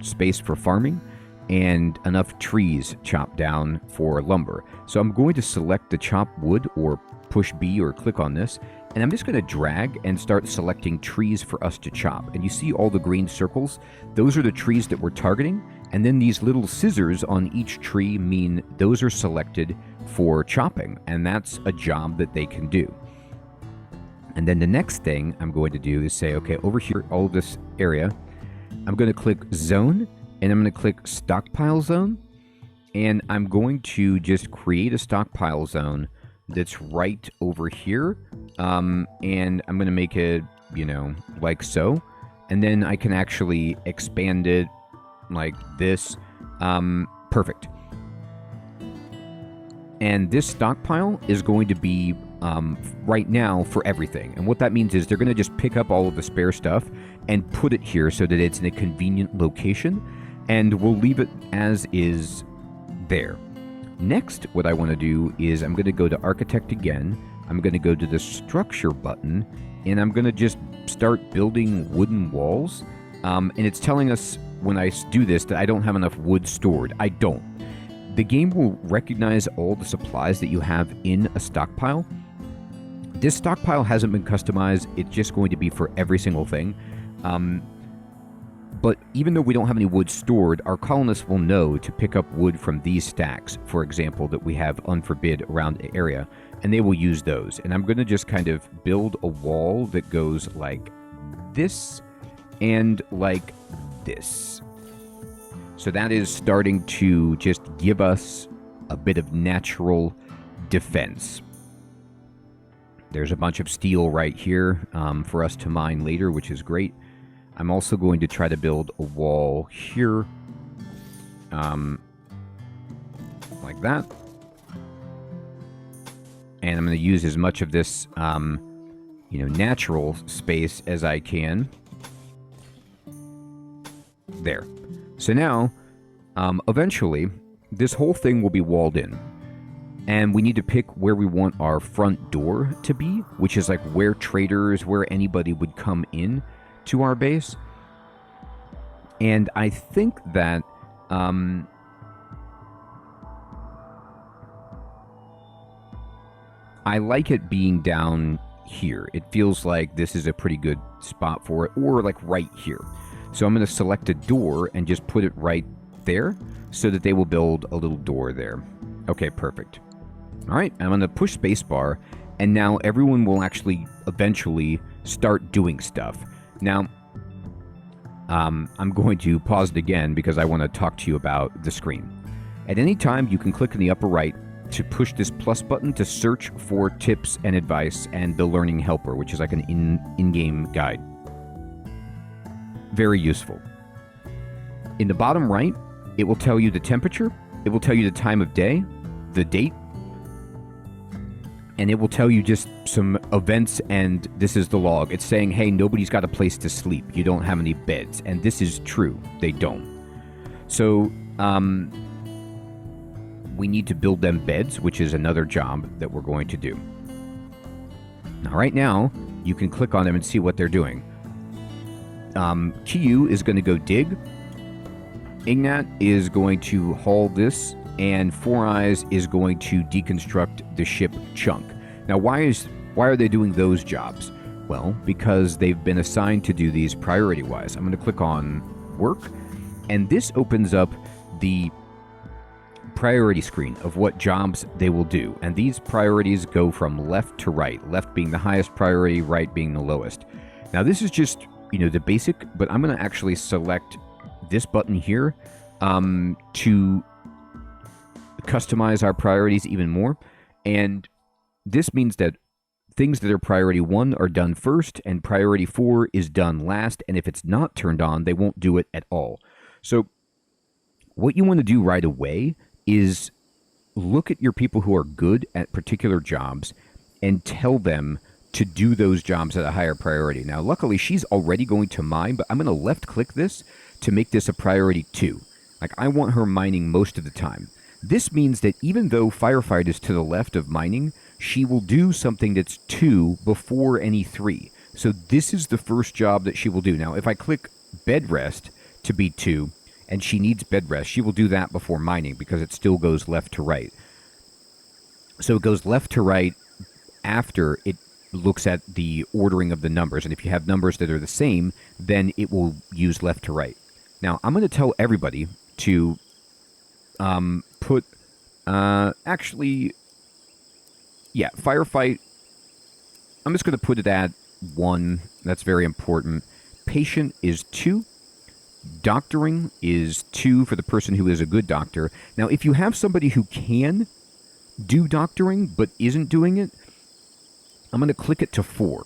A: space for farming and enough trees chopped down for lumber. So I'm going to select the chop wood, or push B or click on this, and I'm just going to drag and start selecting trees for us to chop. And you see all the green circles? Those are the trees that we're targeting, and then these little scissors on each tree mean those are selected for chopping, and that's a job that they can do. And then the next thing I'm going to do is say, okay, over here, all of this area, I'm going to click Zone, and I'm going to click Stockpile Zone, and I'm going to just create a stockpile zone that's right over here, and I'm going to make it, like so. And then I can actually expand it like this. Perfect. And this stockpile is going to be right now for everything. And what that means is they're going to just pick up all of the spare stuff and put it here so that it's in a convenient location. And we'll leave it as is there. Next, what I want to do is I'm going to go to Architect again. I'm going to go to the Structure button, and I'm going to just start building wooden walls. And it's telling us when I do this that I don't have enough wood stored. I don't. The game will recognize all the supplies that you have in a stockpile. This stockpile hasn't been customized. It's just going to be for every single thing. But even though we don't have any wood stored, our colonists will know to pick up wood from these stacks, for example, that we have unforbid around the area, and they will use those. And I'm going to just kind of build a wall that goes like this and like this. So that is starting to just give us a bit of natural defense. There's a bunch of steel right here for us to mine later, which is great. I'm also going to try to build a wall here, like that. And I'm going to use as much of this, natural space as I can. There. So now, eventually, this whole thing will be walled in. And we need to pick where we want our front door to be, which is like where traders, where anybody would come in to our base. And I think that I like it being down here. It feels like this is a pretty good spot for it, or like right here. So I'm going to select a door and just put it right there so that they will build a little door there. Okay, perfect. All right, I'm going to push spacebar, and now everyone will actually eventually start doing stuff. Now, I'm going to pause it again because I want to talk to you about the screen. At any time, you can click in the upper right to push this plus button to search for tips and advice and the learning helper, which is like an in-game guide. Very useful. In the bottom right, it will tell you the temperature, it will tell you the time of day, the date, and it will tell you just some events, and this is the log. It's saying, hey, nobody's got a place to sleep. You don't have any beds. And this is true. They don't. So, we need to build them beds, which is another job that we're going to do. Now, right now, you can click on them and see what they're doing. Kiyu is going to go dig. Ignat is going to haul this, and Four Eyes is going to deconstruct the ship chunk. Now, why are they doing those jobs? Well, because they've been assigned to do these priority-wise. I'm going to click on Work, and this opens up the priority screen of what jobs they will do. And these priorities go from left to right, left being the highest priority, right being the lowest. Now, this is just, the basic, but I'm going to actually select this button here to customize our priorities even more. And this means that things that are priority 1 are done first, and priority 4 is done last. And if it's not turned on, they won't do it at all. So what you want to do right away is look at your people who are good at particular jobs and tell them to do those jobs at a higher priority. Now, luckily, she's already going to mine, but I'm going to left-click this to make this a priority 2. Like, I want her mining most of the time. This means that even though Firefight is to the left of mining, she will do something that's 2 before any 3. So this is the first job that she will do. Now, if I click Bed Rest to be 2, and she needs bed rest, she will do that before mining because it still goes left to right. So it goes left to right after it looks at the ordering of the numbers. And if you have numbers that are the same, then it will use left to right. Now, I'm going to tell everybody to put, Firefight, I'm just going to put it at 1. That's very important. Patient is 2. Doctoring is 2 for the person who is a good doctor. Now, if you have somebody who can do doctoring but isn't doing it, I'm going to click it to 4.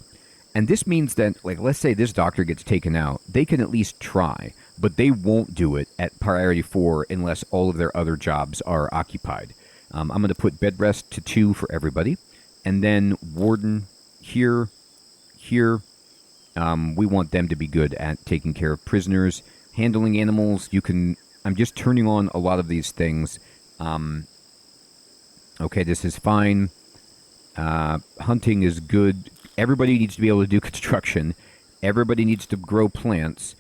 A: And this means that, like, let's say this doctor gets taken out, they can at least try, but they won't do it at priority 4 unless all of their other jobs are occupied. I'm going to put bed rest to 2 for everybody, and then warden here. We want them to be good at taking care of prisoners, handling animals. I'm just turning on a lot of these things. Okay, this is fine. Hunting is good. Everybody needs to be able to do construction. Everybody needs to grow plants.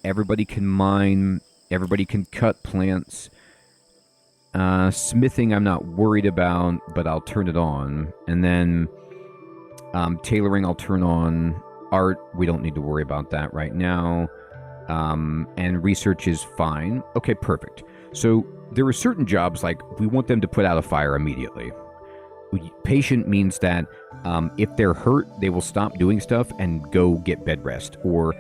A: Everybody can mine. Everybody can cut plants. Smithing I'm not worried about, but I'll turn it on. And then tailoring I'll turn on. Art, we don't need to worry about that right now. And research is fine. Okay, perfect. So there are certain jobs, like we want them to put out a fire immediately. Patient means that if they're hurt, they will stop doing stuff and go get bed rest, or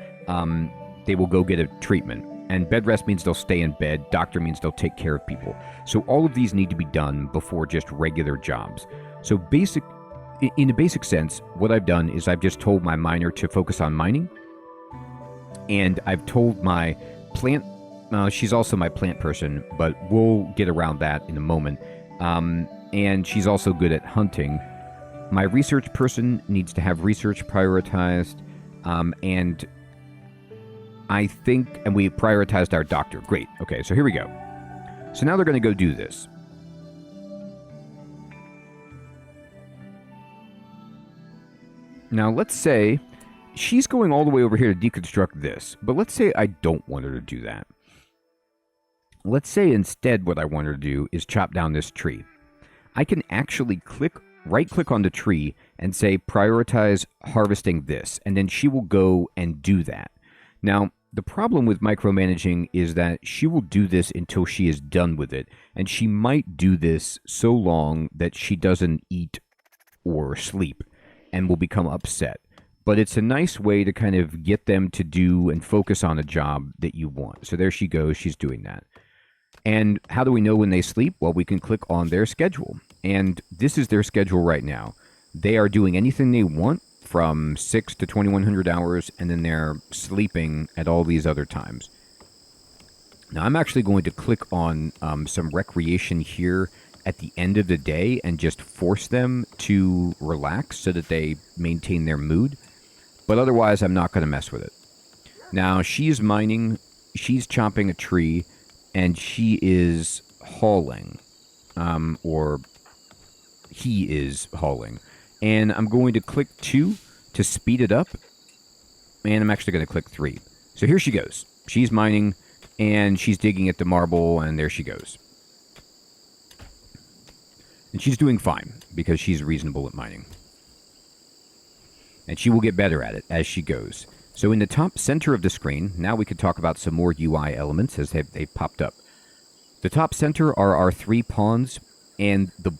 A: they will go get a treatment. And bed rest means they'll stay in bed. Doctor means they'll take care of people. So all of these need to be done before just regular jobs. So in a basic sense, what I've done is I've just told my miner to focus on mining. And I've told my plant, she's also my plant person, but we'll get around that in a moment. And she's also good at hunting. My research person needs to have research prioritized. And I think, and we prioritized our doctor. Great. Okay, so here we go. So now they're going to go do this. Now, let's say she's going all the way over here to deconstruct this, but let's say I don't want her to do that. Let's say instead what I want her to do is chop down this tree. I can actually right-click on the tree and say prioritize harvesting this, and then she will go and do that. Now, the problem with micromanaging is that she will do this until she is done with it, and she might do this so long that she doesn't eat or sleep and will become upset. But it's a nice way to kind of get them to do and focus on a job that you want. So there she goes, she's doing that. And how do we know when they sleep? Well, we can click on their schedule. And this is their schedule right now. They are doing anything they want from 6 to 2100 hours, and then they're sleeping at all these other times. Now, I'm actually going to click on some recreation here at the end of the day and just force them to relax so that they maintain their mood. But otherwise, I'm not going to mess with it. Now, she's mining, she's chopping a tree, and she is hauling, or he is hauling. And I'm going to click 2 to speed it up, and I'm actually going to click 3. So here she goes. She's mining, and she's digging at the marble, and there she goes. And she's doing fine, because she's reasonable at mining. And she will get better at it as she goes. So in the top center of the screen, now we could talk about some more UI elements as they've popped up. The top center are our 3 pawns, and the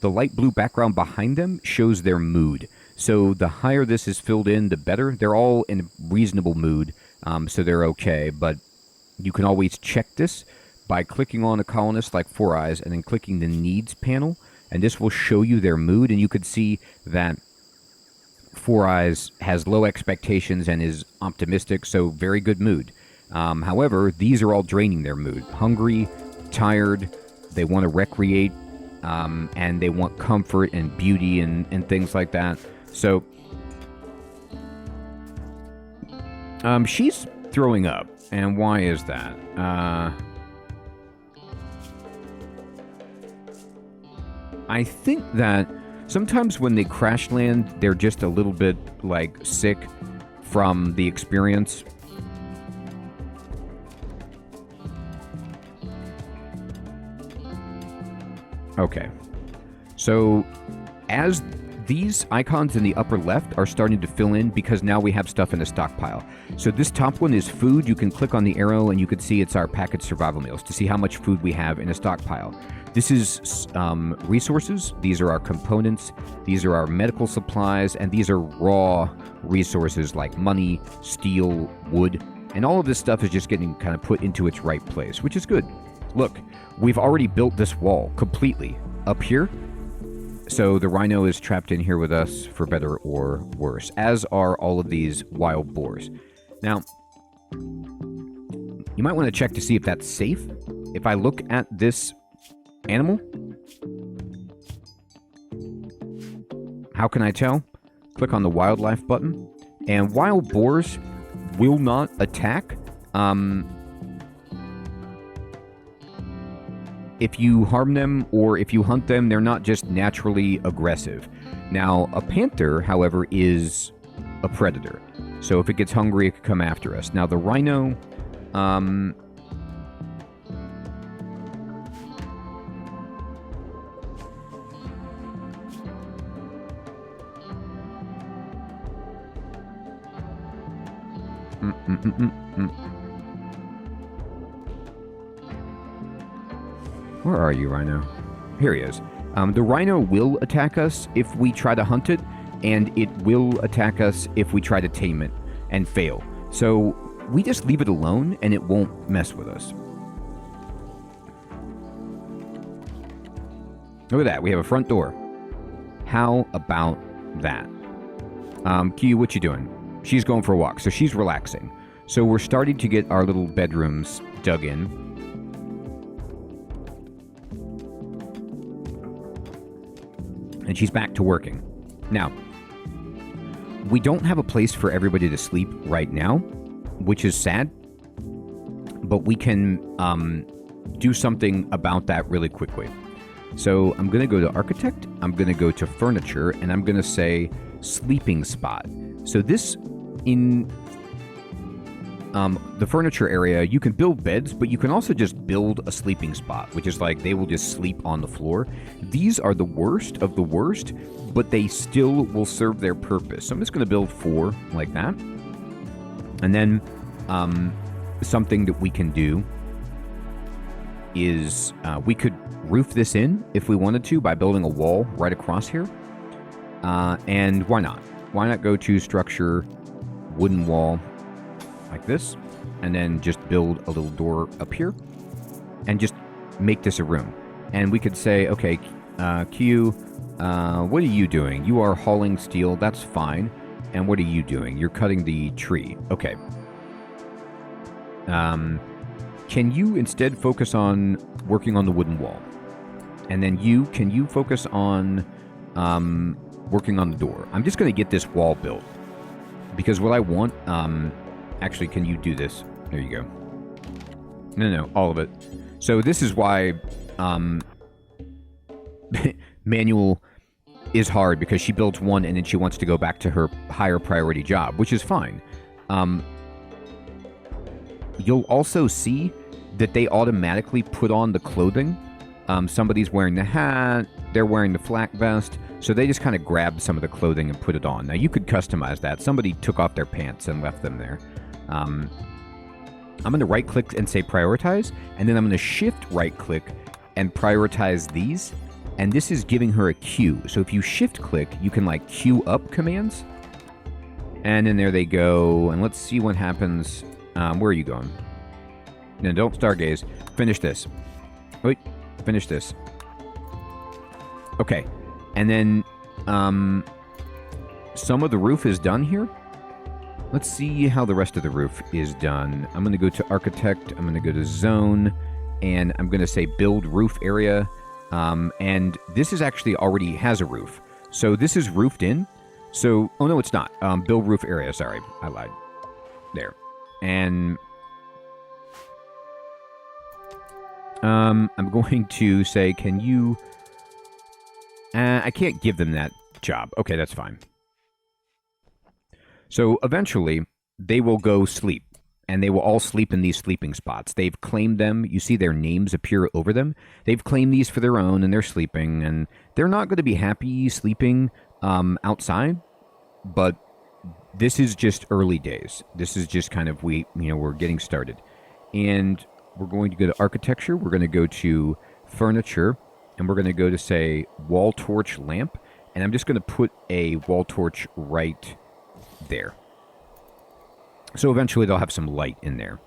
A: light blue background behind them shows their mood. So the higher this is filled in, the better. They're all in a reasonable mood, so they're okay. But you can always check this by clicking on a colonist like Four Eyes and then clicking the Needs panel, and this will show you their mood, and you could see that Four Eyes has low expectations and is optimistic, so very good mood. However, these are all draining their mood. Hungry, tired, they want to recreate, and they want comfort and beauty and things like that. So, she's throwing up, and why is that? I think that sometimes when they crash land, they're just a little bit, like, sick from the experience. Okay. So, as these icons in the upper left are starting to fill in because now we have stuff in the stockpile. So this top one is food. You can click on the arrow and you can see it's our packaged survival meals to see how much food we have in a stockpile. This is resources. These are our components. These are our medical supplies. And these are raw resources like money, steel, wood. And all of this stuff is just getting kind of put into its right place, which is good. Look, we've already built this wall completely up here. So the rhino is trapped in here with us for better or worse, as are all of these wild boars. Now, you might want to check to see if that's safe. If I look at this animal, how can I tell? Click on the wildlife button, and wild boars will not attack. If you harm them or if you hunt them, they're not just naturally aggressive. Now, a panther, however, is a predator. So if it gets hungry, it could come after us. Now, the rhino, Where are you, rhino? Here he is. The rhino will attack us if we try to hunt it, and it will attack us if we try to tame it and fail. So we just leave it alone, and it won't mess with us. Look at that. We have a front door. How about that? Q, what you doing? She's going for a walk, so she's relaxing. So we're starting to get our little bedrooms dug in. And she's back to working. Now, we don't have a place for everybody to sleep right now, which is sad. But we can do something about that really quickly. So I'm going to go to Architect, I'm going to go to Furniture, and I'm going to say Sleeping Spot. So this, in the furniture area, you can build beds, but you can also just build a sleeping spot, which is like they will just sleep on the floor. These are the worst of the worst, but they still will serve their purpose. So I'm just going to build 4 like that. And then something that we can do is we could roof this in if we wanted to by building a wall right across here. And why not? Why not go to Structure, Wooden Wall, like this, and then just build a little door up here and just make this a room. And we could say, okay, Q, what are you doing? You are hauling steel. That's fine. And what are you doing? You're cutting the tree. Okay. Can you instead focus on working on the wooden wall? And then can you focus on working on the door? I'm just going to get this wall built because what I want, actually, can you do this? There you go. No, all of it. So this is why manual is hard, because she builds one and then she wants to go back to her higher priority job, which is fine. You'll also see that they automatically put on the clothing. Somebody's wearing the hat, they're wearing the flak vest, so they just kind of grab some of the clothing and put it on. Now, you could customize that. Somebody took off their pants and left them there. I'm going to right-click and say prioritize, and then I'm going to shift right-click and prioritize these, and this is giving her a queue. So if you shift-click, you can, like, queue up commands, and then there they go, and let's see what happens. Where are you going? No, don't stargaze. Finish this. Wait, finish this. Okay, and then some of the roof is done here. Let's see how the rest of the roof is done. I'm going to go to Architect, I'm going to go to Zone, and I'm going to say Build Roof Area. And this is actually already has a roof. So this is roofed in. So, oh no, it's not. Build Roof Area, sorry, I lied. There. And I'm going to say, can you... I can't give them that job. Okay, that's fine. So eventually, they will go sleep, and they will all sleep in these sleeping spots. They've claimed them. You see their names appear over them. They've claimed these for their own, and they're sleeping, and they're not going to be happy sleeping outside, but this is just early days. This is just kind of, we're getting started. And we're going to go to Architecture. We're going to go to Furniture, and we're going to go to, say, Wall Torch Lamp, and I'm just going to put a wall torch right there. So eventually they'll have some light in there.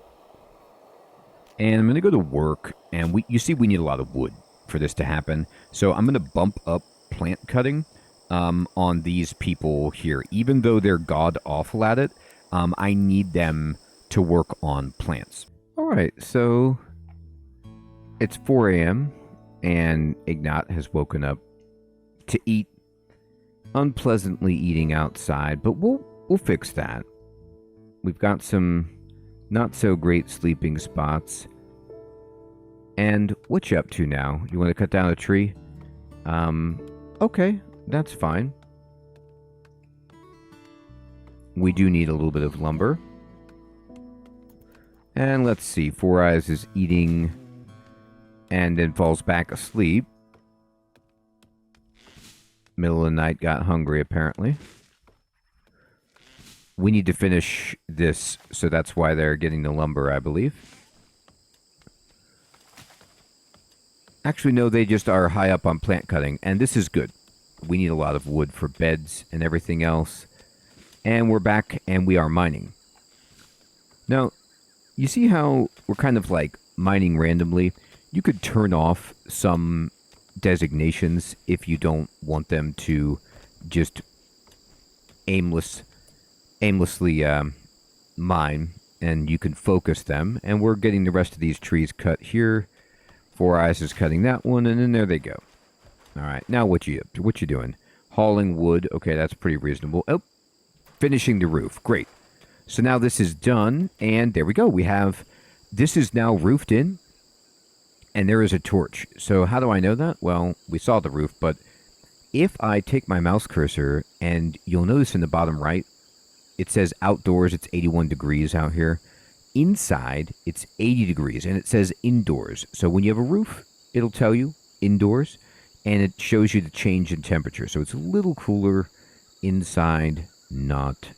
A: And I'm going to go to Work, and you see we need a lot of wood for this to happen. So I'm going to bump up plant cutting on these people here. Even though they're god-awful at it, I need them to work on plants. All right, so it's 4 a.m. and Ignat has woken up to eat, unpleasantly eating outside, but we'll fix that. We've got some not so great sleeping spots. And what you up to now? You want to cut down a tree? Okay, that's fine. We do need a little bit of lumber. And let's see, Four Eyes is eating and then falls back asleep. Middle of the night, got hungry apparently. We need to finish this, so that's why they're getting the lumber, I believe. Actually, no, they just are high up on plant cutting, and this is good. We need a lot of wood for beds and everything else. And we're back, and we are mining. Now, you see how we're kind of like mining randomly? You could turn off some designations if you don't want them to just aimlessly mine, and you can focus them. And we're getting the rest of these trees cut here. Four Eyes is cutting that one, and then there they go. All right, now what you doing? Hauling wood. Okay, that's pretty reasonable. Oh, finishing the roof. Great. So now this is done, and there we go. We have, this is now roofed in, and there is a torch. So how do I know that? Well, we saw the roof, but if I take my mouse cursor, and you'll notice in the bottom right, it says outdoors, it's 81 degrees out here. Inside, it's 80 degrees, and it says indoors. So when you have a roof, it'll tell you indoors, and it shows you the change in temperature. So it's a little cooler inside, not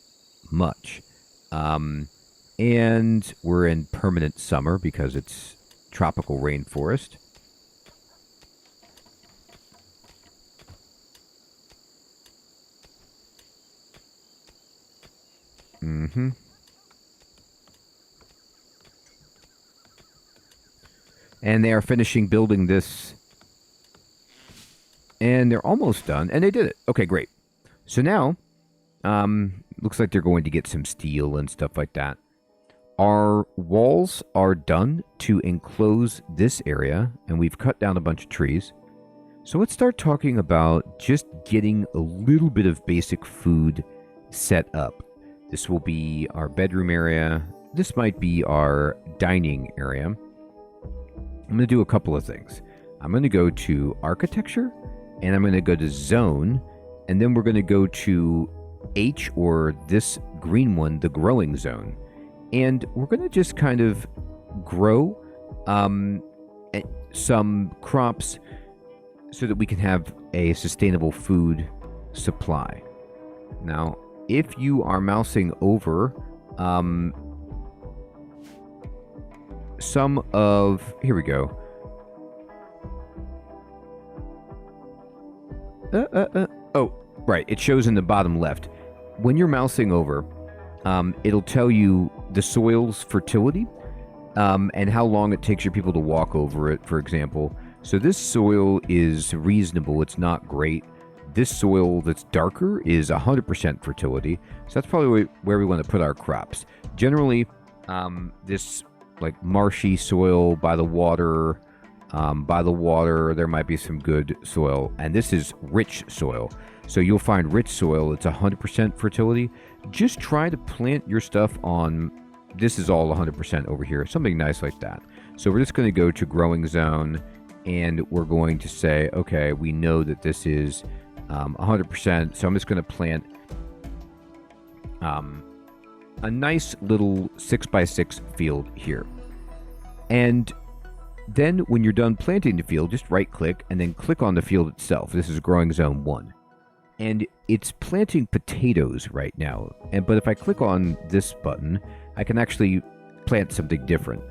A: much. And we're in permanent summer because it's tropical rainforest. Mm-hmm. And they are finishing building this. And they're almost done. And they did it. Okay, great. So now, looks like they're going to get some steel and stuff like that. Our walls are done to enclose this area. And we've cut down a bunch of trees. So let's start talking about just getting a little bit of basic food set up. This will be our bedroom area. This might be our dining area. I'm going to do a couple of things. I'm going to go to architecture, and I'm going to go to zone, and then we're going to go to H, or this green one, the growing zone. And we're going to just kind of grow some crops so that we can have a sustainable food supply. Now, if you are mousing over some of... Here we go. Oh, right. It shows in the bottom left. When you're mousing over, it'll tell you the soil's fertility and how long it takes your people to walk over it, for example. So this soil is reasonable. It's not great. This soil that's darker is 100% fertility. So that's probably where we want to put our crops. Generally, this like marshy soil by the water, there might be some good soil. And this is rich soil. So you'll find rich soil, it's 100% fertility. Just try to plant your stuff on, this is all 100% over here, something nice like that. So we're just going to go to growing zone, and we're going to say, okay, we know that this is 100%. So I'm just going to plant a nice little 6x6 field here. And then when you're done planting the field, just right click and then click on the field itself. This is growing zone 1. And it's planting potatoes right now. But if I click on this button, I can actually plant something different.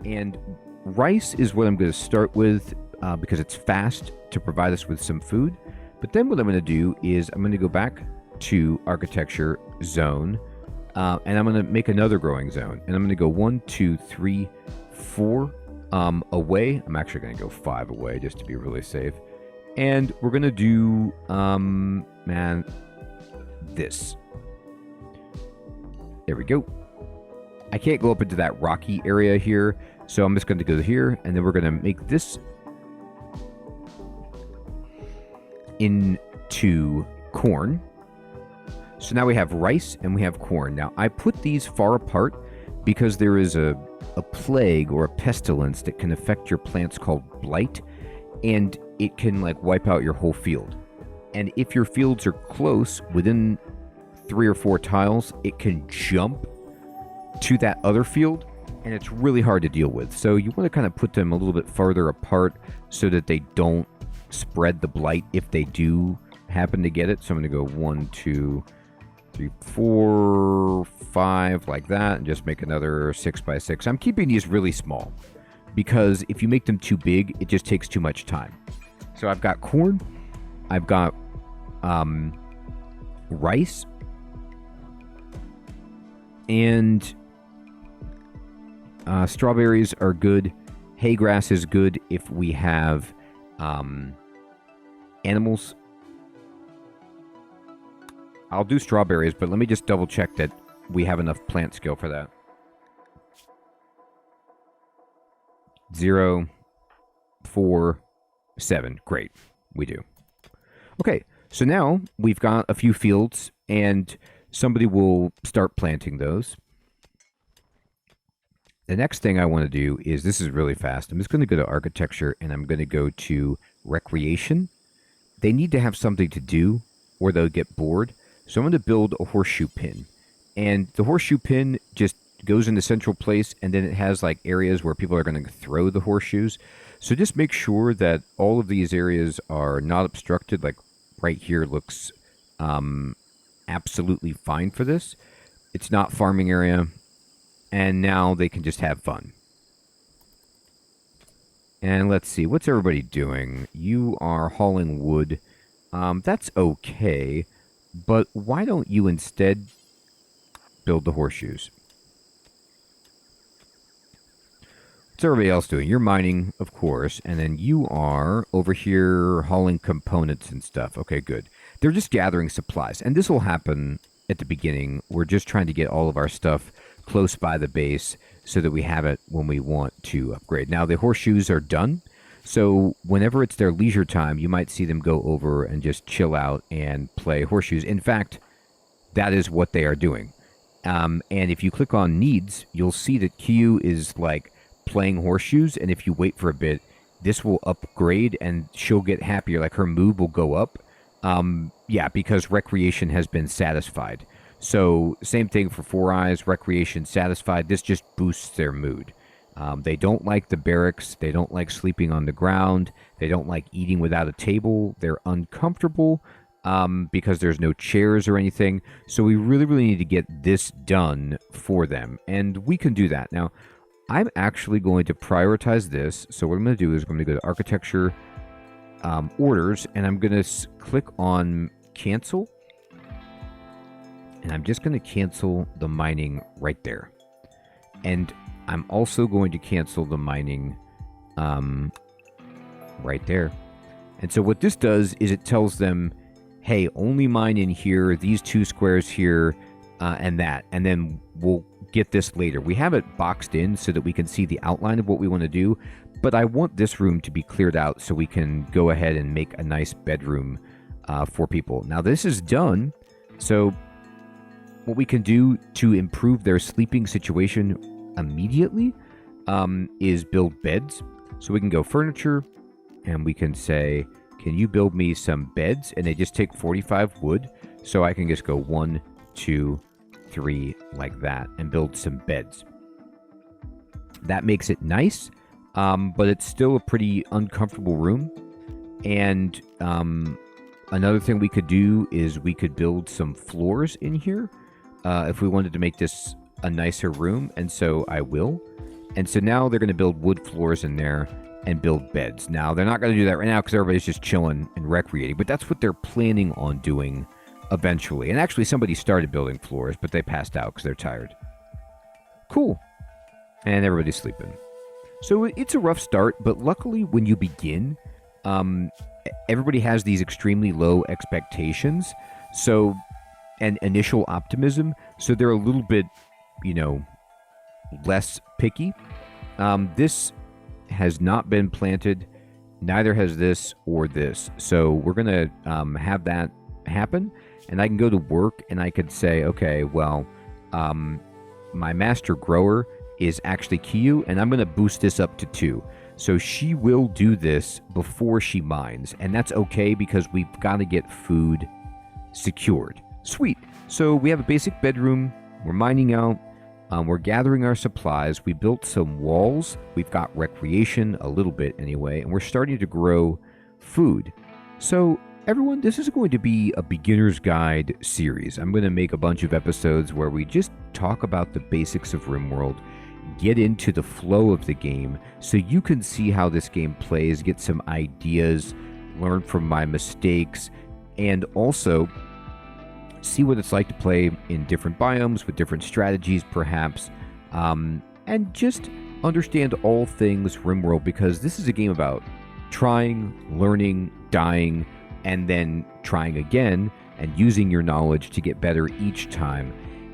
A: And rice is what I'm going to start with because it's fast to provide us with some food. But then what I'm going to do is I'm going to go back to architecture zone, and I'm going to make another growing zone. And I'm going to go 1, 2, 3, 4 away. I'm actually going to go 5 away just to be really safe. And we're going to do, man, this. There we go. I can't go up into that rocky area here, so I'm just going to go here, and then we're going to make this into corn. So now we have rice and we have corn. Now, I put these far apart because there is a plague or a pestilence that can affect your plants called blight, and it can like wipe out your whole field. And if your fields are close, within 3 or 4 tiles, it can jump to that other field, and it's really hard to deal with. So you want to kind of put them a little bit farther apart so that they don't spread the blight if they do happen to get it. So I'm going to go 1, 2, 3, 4, 5 like that, and just make another 6 by 6. I'm keeping these really small because if you make them too big, it just takes too much time. So I've got corn, I've got rice, and strawberries are good. Hay grass is good if we have animals. I'll do strawberries, but let me just double check that we have enough plant skill for that. 0, 4, 7. Great. We do. Okay, so now we've got a few fields, and somebody will start planting those. The next thing I want to do is, this is really fast. I'm just going to go to architecture, and I'm going to go to recreation. They need to have something to do, or they'll get bored. So I'm going to build a horseshoe pin. And the horseshoe pin just goes in the central place, and then it has like areas where people are going to throw the horseshoes. So just make sure that all of these areas are not obstructed. Like right here looks absolutely fine for this. It's not farming area. And now they can just have fun. And let's see, what's everybody doing? You are hauling wood. That's okay. But why don't you instead build the horseshoes? What's everybody else doing? You're mining, of course, and then you are over here hauling components and stuff. Okay, good. They're just gathering supplies, and this will happen at the beginning. We're just trying to get all of our stuff close by the base so that we have it when we want to upgrade. Now, the horseshoes are done. So whenever it's their leisure time, you might see them go over and just chill out and play horseshoes. In fact, that is what they are doing. And if you click on needs, you'll see that Q is like playing horseshoes. And if you wait for a bit, this will upgrade and she'll get happier. Like her mood will go up. Yeah, because recreation has been satisfied. So same thing for Four Eyes, recreation satisfied. This just boosts their mood. They don't like the barracks. They don't like sleeping on the ground. They don't like eating without a table. They're uncomfortable because there's no chairs or anything. So we really, really need to get this done for them. And we can do that. Now, I'm actually going to prioritize this. So what I'm going to do is I'm going to go to Architecture, Orders, and I'm going to click on Cancel. And I'm just going to cancel the mining right there. And I'm also going to cancel the mining right there. And so what this does is it tells them, hey, only mine in here, these 2 squares here, and that. And then we'll get this later. We have it boxed in so that we can see the outline of what we want to do. But I want this room to be cleared out so we can go ahead and make a nice bedroom for people. Now this is done. So what we can do to improve their sleeping situation immediately is build beds. So we can go furniture and we can say, can you build me some beds? And they just take 45 wood. So I can just go 1, 2, 3 like that and build some beds. That makes it nice, but it's still a pretty uncomfortable room. And another thing we could do is we could build some floors in here if we wanted to make this a nicer room, and so I will. And so now they're going to build wood floors in there and build beds. Now, they're not going to do that right now because everybody's just chilling and recreating, but that's what they're planning on doing eventually. And actually, somebody started building floors, but they passed out because they're tired. Cool. And everybody's sleeping. So it's a rough start, but luckily when you begin, everybody has these extremely low expectations, so and initial optimism, so they're a little bit, you know, less picky. This has not been planted, neither has this or this. So we're going to have that happen, and I can go to work and I could say, okay, well, my master grower is actually Kiyu, and I'm going to boost this up to 2. So she will do this before she mines, and that's okay because we've got to get food secured. Sweet. So we have a basic bedroom. We're mining out. We're gathering our supplies. We built some walls. We've got recreation a little bit anyway, and we're starting to grow food. So everyone, this is going to be a beginner's guide series. I'm going to make a bunch of episodes where we just talk about the basics of RimWorld, get into the flow of the game so you can see how this game plays, get some ideas, learn from my mistakes, and also see what it's like to play in different biomes with different strategies, perhaps, and just understand all things RimWorld, because this is a game about trying, learning, dying, and then trying again and using your knowledge to get better each time.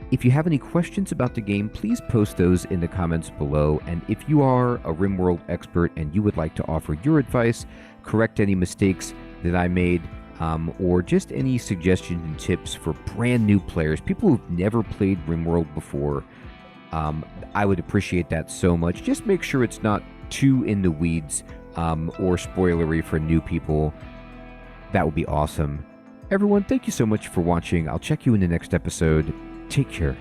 A: If you have any questions about the game, please post those in the comments below. And if you are a RimWorld expert and you would like to offer your advice, correct any mistakes that I made, or just any suggestions and tips for brand new players, people who've never played RimWorld before, I would appreciate that so much. Just make sure it's not too in the weeds or spoilery for new people. That would be awesome. Everyone, thank you so much for watching. I'll check you in the next episode. Take care.